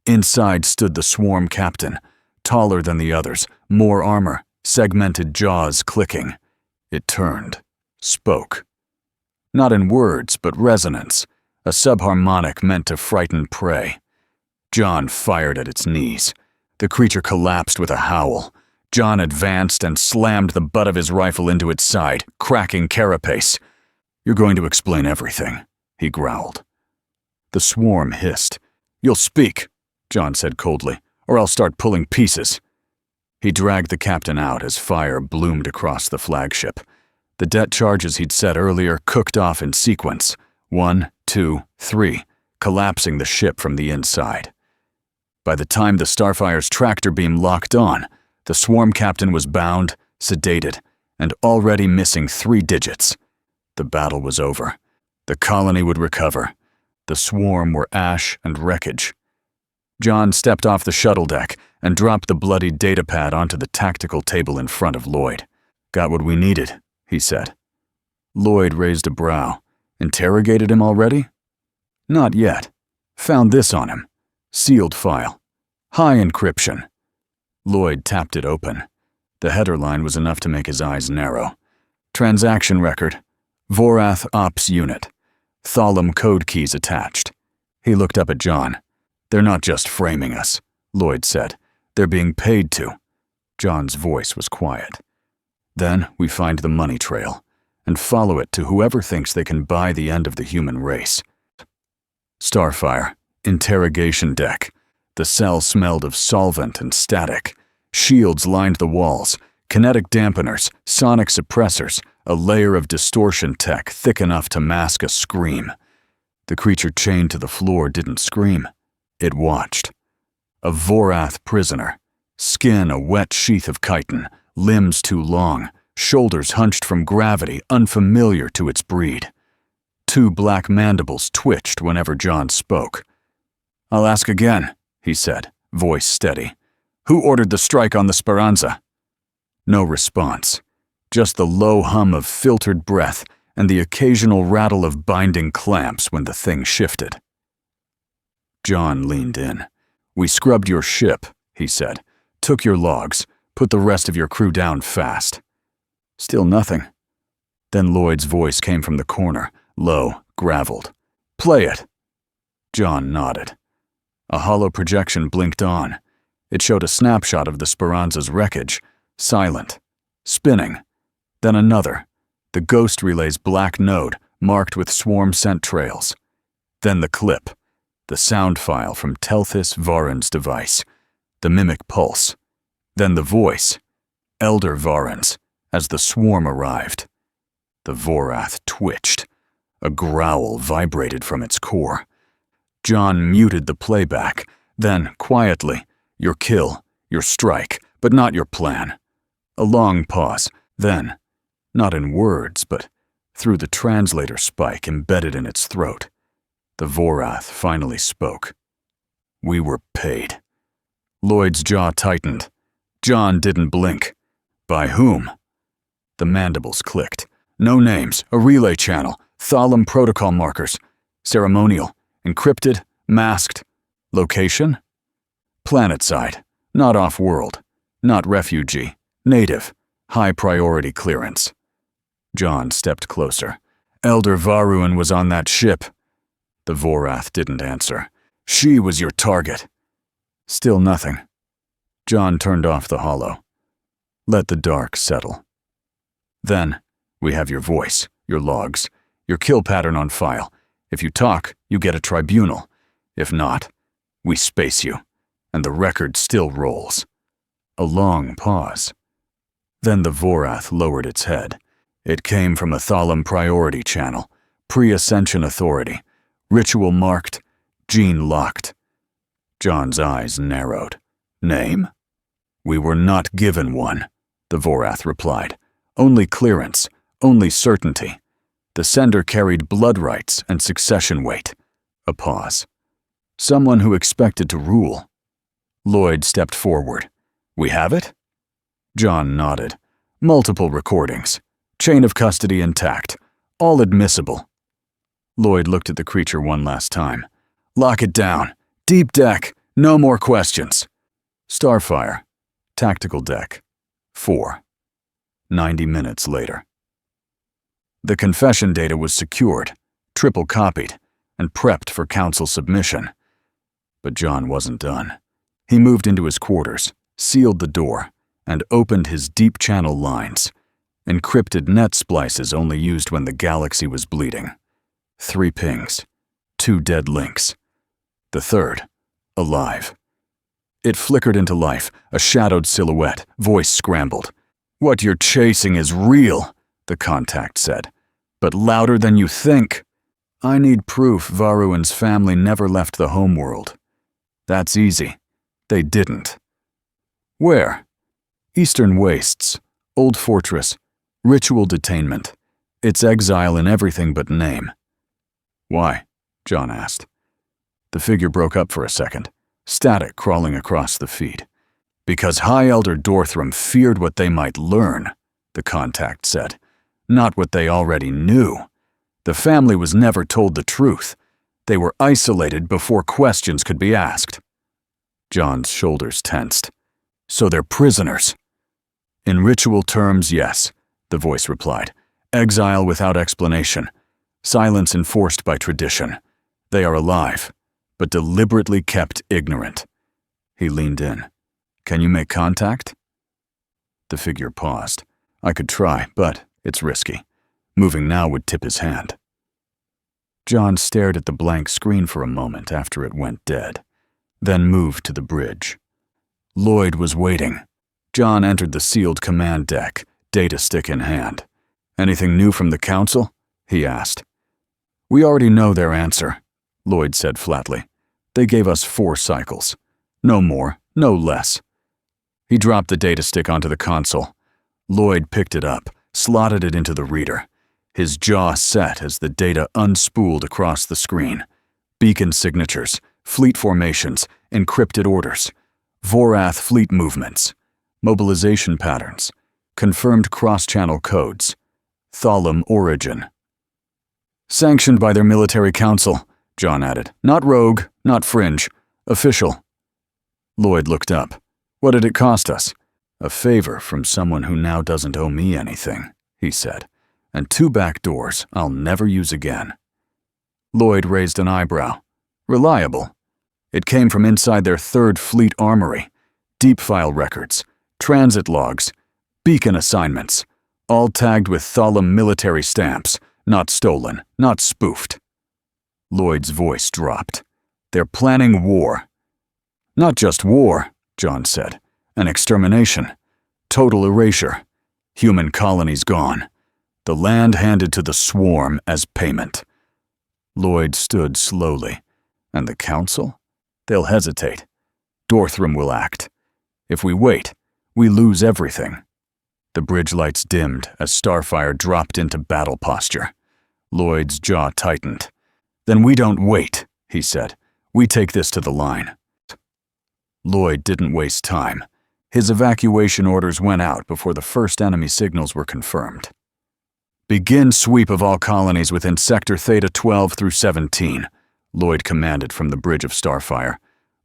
[SPEAKER 2] Inside stood the swarm captain, taller than the others, more armor, segmented jaws clicking. It turned, spoke. Not in words, but resonance, a subharmonic meant to frighten prey. John fired at its knees. The creature collapsed with a howl. John advanced and slammed the butt of his rifle into its side, cracking carapace. "You're going to explain everything," he growled. The swarm hissed. "You'll speak," John said coldly, "or I'll start pulling pieces." He dragged the captain out as fire bloomed across the flagship. The det charges he'd set earlier cooked off in sequence. 1, 2, 3, collapsing the ship from the inside. By the time the Starfire's tractor beam locked on, the swarm captain was bound, sedated, and already missing 3 digits. The battle was over. The colony would recover. The swarm were ash and wreckage. John stepped off the shuttle deck and dropped the bloodied datapad onto the tactical table in front of Lloyd. "Got what we needed," he said. Lloyd raised a brow. "Interrogated him already?" "Not yet. Found this on him. Sealed file. High encryption." Lloyd tapped it open. The header line was enough to make his eyes narrow. "Transaction record. Vorath Ops Unit. Thalum code keys attached." He looked up at John. "They're not just framing us," Lloyd said. "They're being paid to." John's voice was quiet. "Then we find the money trail and follow it to whoever thinks they can buy the end of the human race." Starfire. Interrogation deck. The cell smelled of solvent and static. Shields lined the walls, kinetic dampeners, sonic suppressors, a layer of distortion tech thick enough to mask a scream. The creature chained to the floor didn't scream. It watched. A Vorath prisoner. Skin a wet sheath of chitin, limbs too long, shoulders hunched from gravity unfamiliar to its breed. 2 black mandibles twitched whenever John spoke. "I'll ask again," he said, voice steady. "Who ordered the strike on the Speranza?" No response. Just the low hum of filtered breath and the occasional rattle of binding clamps when the thing shifted. John leaned in. "We scrubbed your ship," he said. "Took your logs. Put the rest of your crew down fast." Still nothing. Then Lloyd's voice came from the corner, low, graveled. "Play it." John nodded. A hollow projection blinked on. It showed a snapshot of the Speranza's wreckage, silent, spinning. Then another, the ghost relay's black node marked with swarm scent trails. Then the clip, the sound file from Telthis Varen's device, the mimic pulse. Then the voice, Elder Varen's, as the swarm arrived. The Vorath twitched. A growl vibrated from its core. John muted the playback, then, quietly, "Your kill, your strike, but not your plan." A long pause, then, not in words, but through the translator spike embedded in its throat, the Vorath finally spoke. "We were paid." Lloyd's jaw tightened. John didn't blink. "By whom?" The mandibles clicked. "No names, a relay channel, Thalum protocol markers, ceremonial, encrypted, masked. Location? Planetside, not off-world, not refugee, native, high priority clearance." John stepped closer. "Elder Varun was on that ship." The Vorath didn't answer. "She was your target." Still nothing. John turned off the holo. Let the dark settle. "Then, we have your voice, your logs, your kill pattern on file. If you talk, you get a tribunal. If not, we space you, and the record still rolls." A long pause. Then the Vorath lowered its head. It came from a Thalum priority channel, pre-ascension authority, ritual marked, gene locked. John's eyes narrowed. "Name?" "We were not given one," the Vorath replied. "Only clearance, only certainty. The sender carried blood rights and succession weight." A pause. "Someone who expected to rule." Lloyd stepped forward. "We have it?" John nodded. "Multiple recordings. Chain of custody intact. All admissible." Lloyd looked at the creature one last time. "Lock it down. Deep deck. No more questions." Starfire. Tactical deck. 4. 90 minutes later. The confession data was secured, triple copied, and prepped for council submission. But John wasn't done. He moved into his quarters, sealed the door, and opened his deep channel lines. Encrypted net splices only used when the galaxy was bleeding. 3 pings. 2 dead links. The third, alive. It flickered into life, a shadowed silhouette, voice scrambled. "What you're chasing is real," the contact said. "But louder than you think. I need proof Varuan's family never left the homeworld." "That's easy. They didn't." "Where?" "Eastern Wastes, Old Fortress, ritual detainment. It's exile in everything but name." "Why?" John asked. The figure broke up for a second, static crawling across the feed. "Because High Elder Dorthram feared what they might learn," the contact said. "Not what they already knew. The family was never told the truth. They were isolated before questions could be asked." John's shoulders tensed. "So they're prisoners?" "In ritual terms, yes," the voice replied. "Exile without explanation. Silence enforced by tradition. They are alive, but deliberately kept ignorant." He leaned in. "Can you make contact?" The figure paused. "I could try, but it's risky. Moving now would tip his hand." John stared at the blank screen for a moment after it went dead, then moved to the bridge. Lloyd was waiting. John entered the sealed command deck, data stick in hand. "Anything new from the council?" he asked. "We already know their answer," Lloyd said flatly. "They gave us 4 cycles. No more, no less." He dropped the data stick onto the console. Lloyd picked it up, slotted it into the reader. His jaw set as the data unspooled across the screen. Beacon signatures, fleet formations, encrypted orders, Vorath fleet movements, mobilization patterns, confirmed cross-channel codes, Thalum origin. "Sanctioned by their military council," John added. "Not rogue, not fringe. Official." Lloyd looked up. What did it cost us? A favor from someone who now doesn't owe me anything, he said, and 2 back doors I'll never use again. Lloyd raised an eyebrow. Reliable. It came from inside their 3rd Fleet Armory. Deep file records, transit logs, beacon assignments, all tagged with Thalum military stamps, not stolen, not spoofed. Lloyd's voice dropped. They're planning war. Not just war, John said. An extermination. Total erasure. Human colonies gone. The land handed to the swarm as payment. Lloyd stood slowly. And the council? They'll hesitate. Dorthram will act. If we wait, we lose everything. The bridge lights dimmed as Starfire dropped into battle posture. Lloyd's jaw tightened. Then we don't wait, he said. We take this to the line. Lloyd didn't waste time. His evacuation orders went out before the first enemy signals were confirmed. Begin sweep of all colonies within Sector Theta 12 through 17, Lloyd commanded from the bridge of Starfire.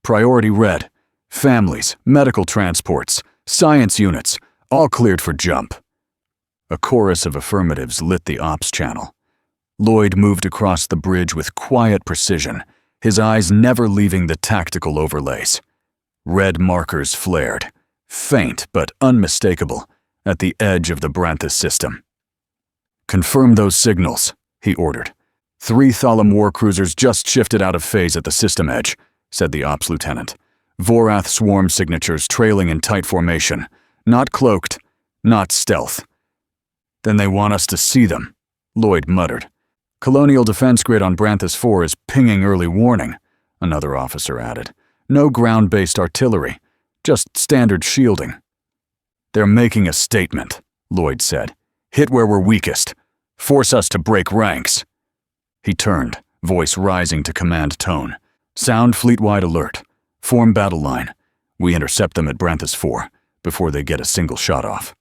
[SPEAKER 2] Priority red. Families, medical transports, science units, all cleared for jump. A chorus of affirmatives lit the ops channel. Lloyd moved across the bridge with quiet precision, his eyes never leaving the tactical overlays. Red markers flared, faint but unmistakable, at the edge of the Branthis system. Confirm those signals, he ordered. 3 Thalum war cruisers just shifted out of phase at the system edge, said the ops lieutenant. Vorath swarm signatures trailing in tight formation. Not cloaked, not stealth. Then they want us to see them, Lloyd muttered. Colonial defense grid on Branthis 4 is pinging early warning, another officer added. No ground-based artillery, just standard shielding. They're making a statement, Lloyd said. Hit where we're weakest. Force us to break ranks. He turned, voice rising to command tone. Sound fleet-wide alert. Form battle line. We intercept them at Branthis 4 before they get a single shot off.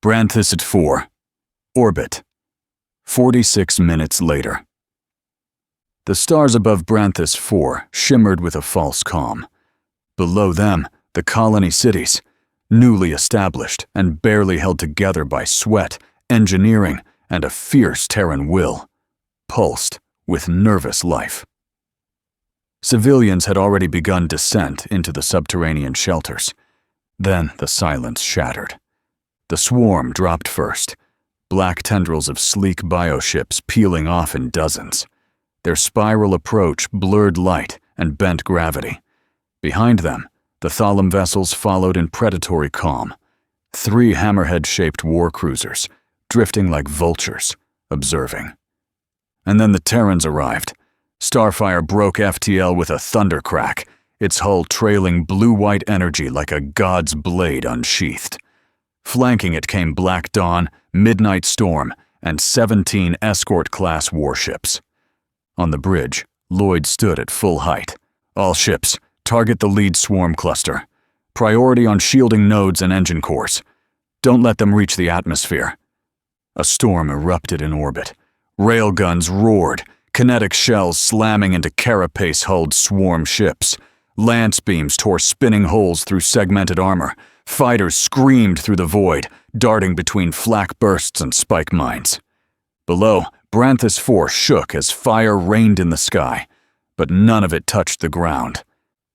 [SPEAKER 2] Branthis at 4. Orbit. 46 minutes later. The stars above Branthis 4 shimmered with a false calm. Below them, the colony cities, newly established and barely held together by sweat, engineering, and a fierce Terran will, pulsed with nervous life. Civilians had already begun descent into the subterranean shelters. Then the silence shattered. The swarm dropped first, black tendrils of sleek bioships peeling off in dozens. Their spiral approach blurred light and bent gravity. Behind them, the Thalum vessels followed in predatory calm. 3 hammerhead-shaped war cruisers, drifting like vultures, observing. And then the Terrans arrived. Starfire broke FTL with a thunder crack, its hull trailing blue-white energy like a god's blade unsheathed. Flanking it came Black Dawn, Midnight Storm, and 17 escort-class warships. On the bridge, Lloyd stood at full height. All ships, target the lead swarm cluster. Priority on shielding nodes and engine cores. Don't let them reach the atmosphere. A storm erupted in orbit. Railguns roared, kinetic shells slamming into carapace-hulled swarm ships. Lance beams tore spinning holes through segmented armor. Fighters screamed through the void, darting between flak bursts and spike mines. Below, Branthis 4 shook as fire rained in the sky, but none of it touched the ground.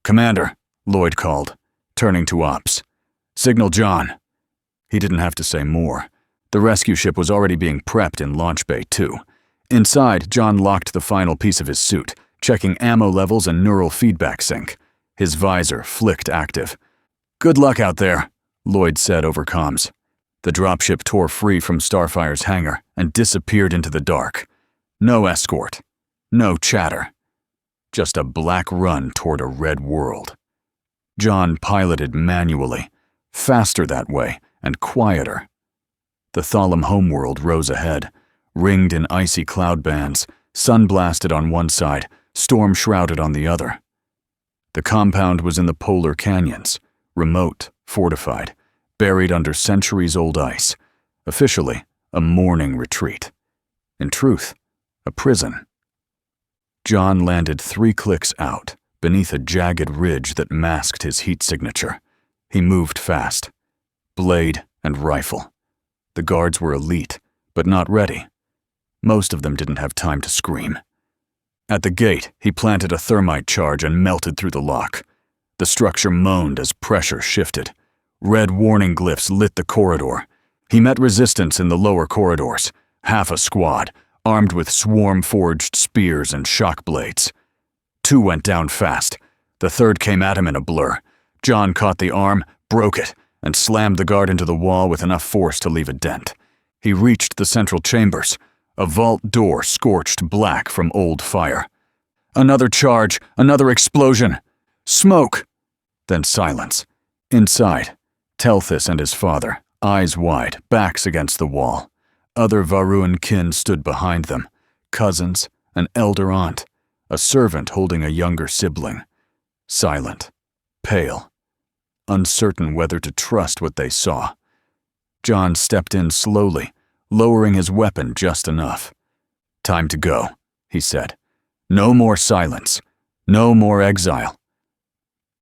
[SPEAKER 2] Commander, Lloyd called, turning to ops. Signal John. He didn't have to say more. The rescue ship was already being prepped in Launch Bay 2. Inside, John locked the final piece of his suit, checking ammo levels and neural feedback sync. His visor flicked active. Good luck out there, Lloyd said over comms. The dropship tore free from Starfire's hangar and disappeared into the dark. No escort. No chatter. Just a black run toward a red world. John piloted manually, faster that way and quieter. The Thalum homeworld rose ahead, ringed in icy cloud bands, sun-blasted on one side, storm-shrouded on the other. The compound was in the polar canyons, remote, fortified, buried under centuries-old ice, officially a mourning retreat. In truth, a prison. John landed 3 clicks out, beneath a jagged ridge that masked his heat signature. He moved fast. Blade and rifle. The guards were elite, but not ready. Most of them didn't have time to scream. At the gate, he planted a thermite charge and melted through the lock. The structure moaned as pressure shifted. Red warning glyphs lit the corridor. He met resistance in the lower corridors. Half a squad, armed with swarm-forged spears and shock blades. 2 went down fast. The third came at him in a blur. John caught the arm, broke it, and slammed the guard into the wall with enough force to leave a dent. He reached the central chambers. A vault door scorched black from old fire. Another charge, another explosion. Smoke! Then silence. Inside, Telthus and his father, eyes wide, backs against the wall. Other Varun kin stood behind them. Cousins, an elder aunt, a servant holding a younger sibling. Silent, pale, uncertain whether to trust what they saw. John stepped in slowly, lowering his weapon just enough. "Time to go," he said. "No more silence. No more exile."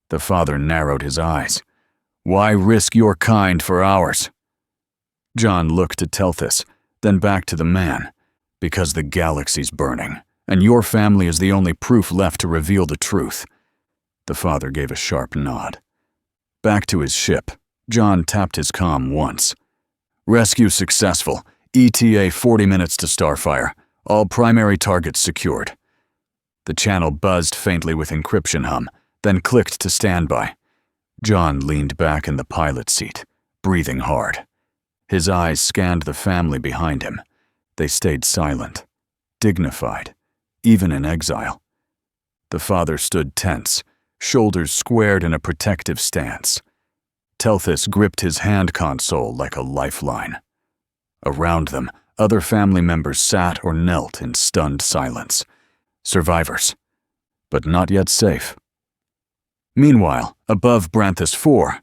[SPEAKER 2] The father narrowed his eyes. "Why risk your kind for ours?" John looked at Telthus, then back to the man. "Because the galaxy's burning, and your family is the only proof left to reveal the truth." The father gave a sharp nod. Back to his ship, John tapped his comm once. "Rescue successful. ETA 40 minutes to Starfire. All primary targets secured." The channel buzzed faintly with encryption hum, then clicked to standby. John leaned back in the pilot seat, breathing hard. His eyes scanned the family behind him. They stayed silent, dignified, even in exile. The father stood tense, shoulders squared in a protective stance. Telthus gripped his hand console like a lifeline. Around them, other family members sat or knelt in stunned silence. Survivors, but not yet safe. Meanwhile, above Branthis 4,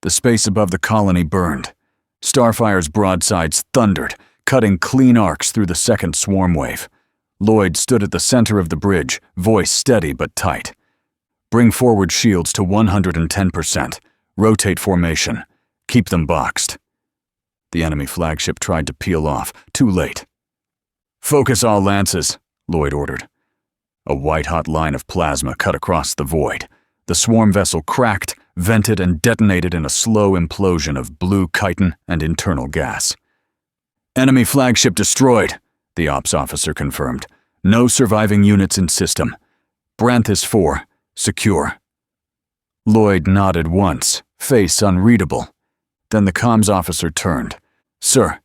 [SPEAKER 2] the space above the colony burned. Starfire's broadsides thundered, cutting clean arcs through the second swarm wave. Lloyd stood at the center of the bridge, voice steady but tight. "Bring forward shields to 110%. Rotate formation. Keep them boxed." The enemy flagship tried to peel off, too late. "Focus all lances," Lloyd ordered. A white-hot line of plasma cut across the void. The swarm vessel cracked, vented, and detonated in a slow implosion of blue chitin and internal gas. "Enemy flagship destroyed," the ops officer confirmed. "No surviving units in system. Branthis 4, secure." Lloyd nodded once, face unreadable. Then the comms officer turned. "Sir,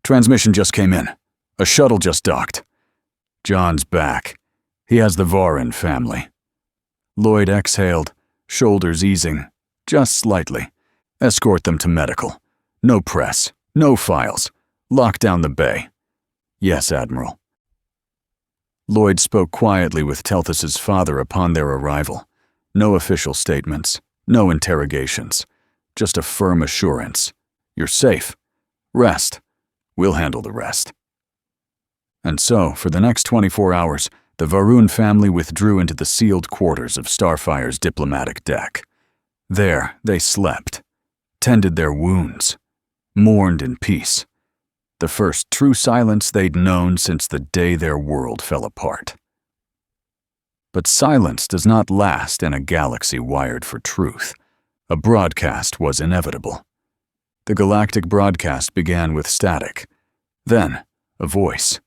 [SPEAKER 2] transmission just came in. A shuttle just docked." "John's back. He has the Varan family." Lloyd exhaled, shoulders easing, just slightly. "Escort them to medical. No press, no files. Lock down the bay." "Yes, Admiral." Lloyd spoke quietly with Telthus's father upon their arrival. No official statements, no interrogations. Just a firm assurance. "You're safe. Rest. We'll handle the rest." And so, for the next 24 hours, the Varun family withdrew into the sealed quarters of Starfire's diplomatic deck. There, they slept, tended their wounds, mourned in peace. The first true silence they'd known since the day their world fell apart. But silence does not last in a galaxy wired for truth. A broadcast was inevitable. The galactic broadcast began with static. Then, a voice.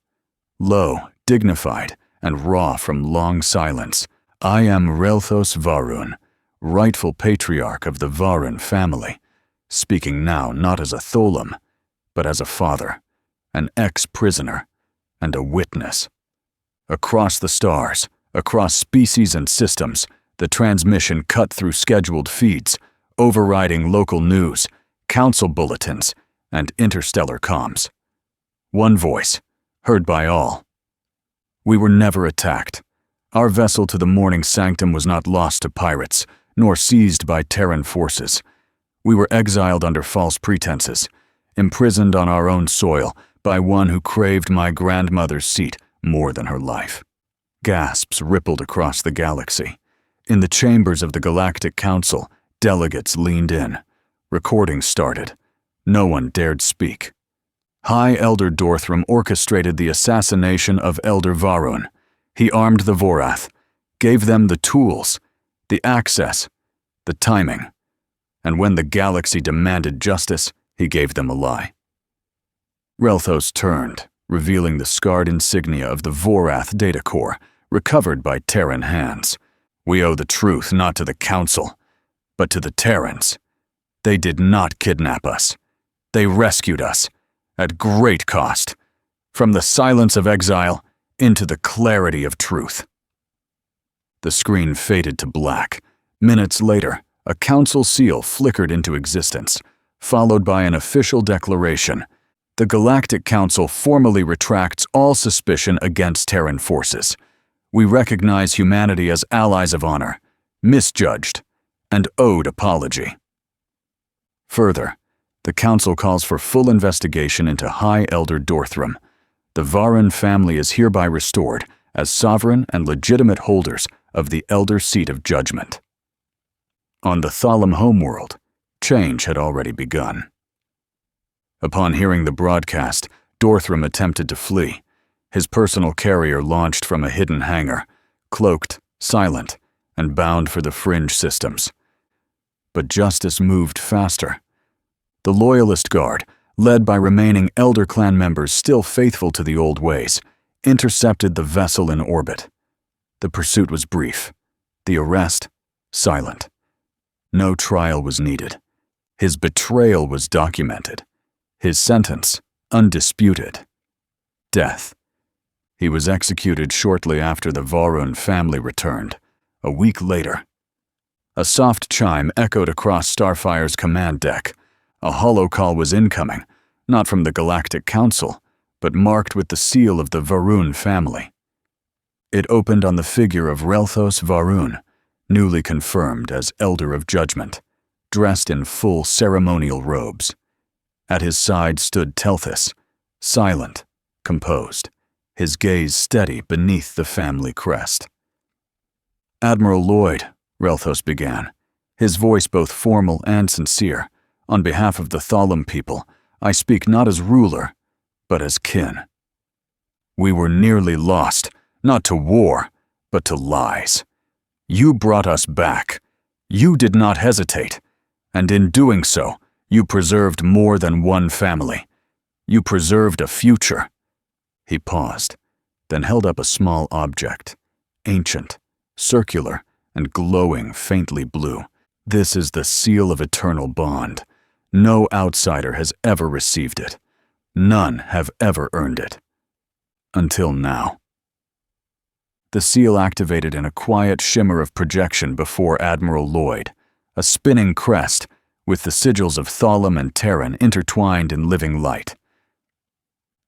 [SPEAKER 2] Low, dignified, and raw from long silence. "I am Relthos Varun, rightful patriarch of the Varan family, speaking now not as a Tholam, but as a father, an ex-prisoner, and a witness." Across the stars, across species and systems, the transmission cut through scheduled feeds, overriding local news, council bulletins, and interstellar comms. One voice, heard by all. "We were never attacked. Our vessel to the morning sanctum was not lost to pirates, nor seized by Terran forces. We were exiled under false pretenses, imprisoned on our own soil by one who craved my grandmother's seat more than her life." Gasps rippled across the galaxy. In the chambers of the Galactic Council, Delegates leaned in. Recording started. No one dared speak. High Elder Dorthram orchestrated the assassination of Elder Varun. He armed the Vorath, gave them the tools, the access, the timing. And when the galaxy demanded justice, he gave them a lie. Relthos turned, revealing the scarred insignia of the Vorath data core, recovered by Terran hands. We owe the truth not to the Council, but to the Terrans. They did not kidnap us. They rescued us, at great cost, from the silence of exile into the clarity of truth. The screen faded to black. Minutes later, a Council seal flickered into existence, followed by an official declaration. The Galactic Council formally retracts all suspicion against Terran forces. We recognize humanity as allies of honor, misjudged, and owed apology. Further, the Council calls for full investigation into High Elder Dorthram. The Varun family is hereby restored as sovereign and legitimate holders of the Elder Seat of Judgment. On the Thalam homeworld, change had already begun. Upon hearing the broadcast, Dorthram attempted to flee. His personal carrier launched from a hidden hangar, cloaked, silent, and bound for the fringe systems. But justice moved faster. The Loyalist Guard, led by remaining Elder Clan members still faithful to the old ways, intercepted the vessel in orbit. The pursuit was brief. The arrest, silent. No trial was needed. His betrayal was documented. His sentence, undisputed. Death. He was executed shortly after the Varun family returned, a week later. A soft chime echoed across Starfire's command deck. A holocall was incoming, not from the Galactic Council, but marked with the seal of the Varun family. It opened on the figure of Relthos Varun, newly confirmed as Elder of Judgment, dressed in full ceremonial robes. At his side stood Telthus, silent, composed, his gaze steady beneath the family crest. Admiral Lloyd, Relthos began, his voice both formal and sincere. On behalf of the Thalam people, I speak not as ruler, but as kin. We were nearly lost, not to war, but to lies. You brought us back. You did not hesitate, and in doing so, you preserved more than one family. You preserved a future. He paused, then held up a small object, ancient, circular, and glowing faintly blue. This is the seal of eternal bond. No outsider has ever received it. None have ever earned it. Until now. The seal activated in a quiet shimmer of projection before Admiral Lloyd, a spinning crest with the sigils of Thalam and Terran intertwined in living light.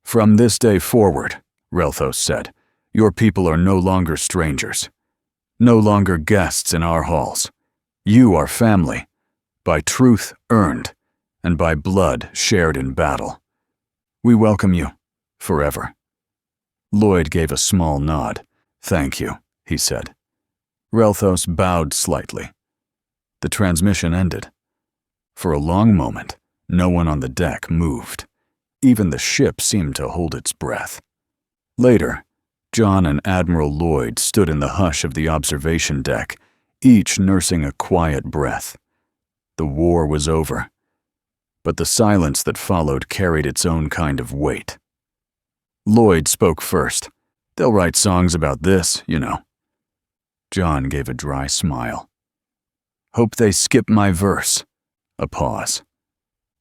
[SPEAKER 2] From this day forward, Relthos said, your people are no longer strangers, no longer guests in our halls. You are family, by truth earned, and by blood shared in battle. We welcome you, forever. Lloyd gave a small nod. Thank you, he said. Relthos bowed slightly. The transmission ended. For a long moment, no one on the deck moved. Even the ship seemed to hold its breath. Later, John and Admiral Lloyd stood in the hush of the observation deck, each nursing a quiet breath. The war was over. But the silence that followed carried its own kind of weight. Lloyd spoke first. They'll write songs about this, you know. John gave a dry smile. Hope they skip my verse. A pause.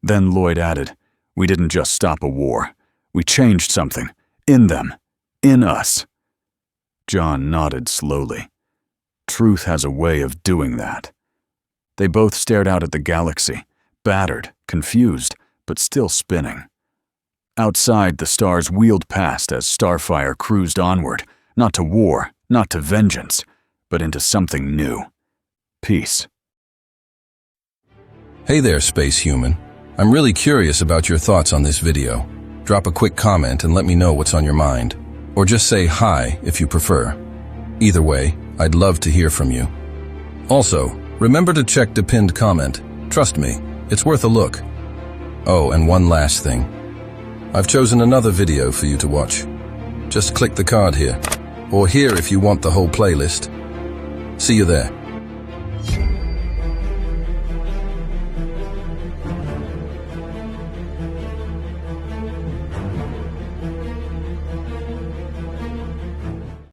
[SPEAKER 2] Then Lloyd added, we didn't just stop a war. We changed something. In them. In us. John nodded slowly. Truth has a way of doing that. They both stared out at the galaxy, battered, confused, but still spinning. Outside, the stars wheeled past as Starfire cruised onward, not to war, not to vengeance, but into something new. Peace.
[SPEAKER 1] Hey there, space human. I'm really curious about your thoughts on this video. Drop a quick comment and let me know what's on your mind. Or just say hi if you prefer. Either way, I'd love to hear from you. Also, Remember to check the pinned comment. Trust me, it's worth a look. Oh, and one last thing. I've chosen another video for you to watch. Just click the card here, or here if you want the whole playlist. See you there.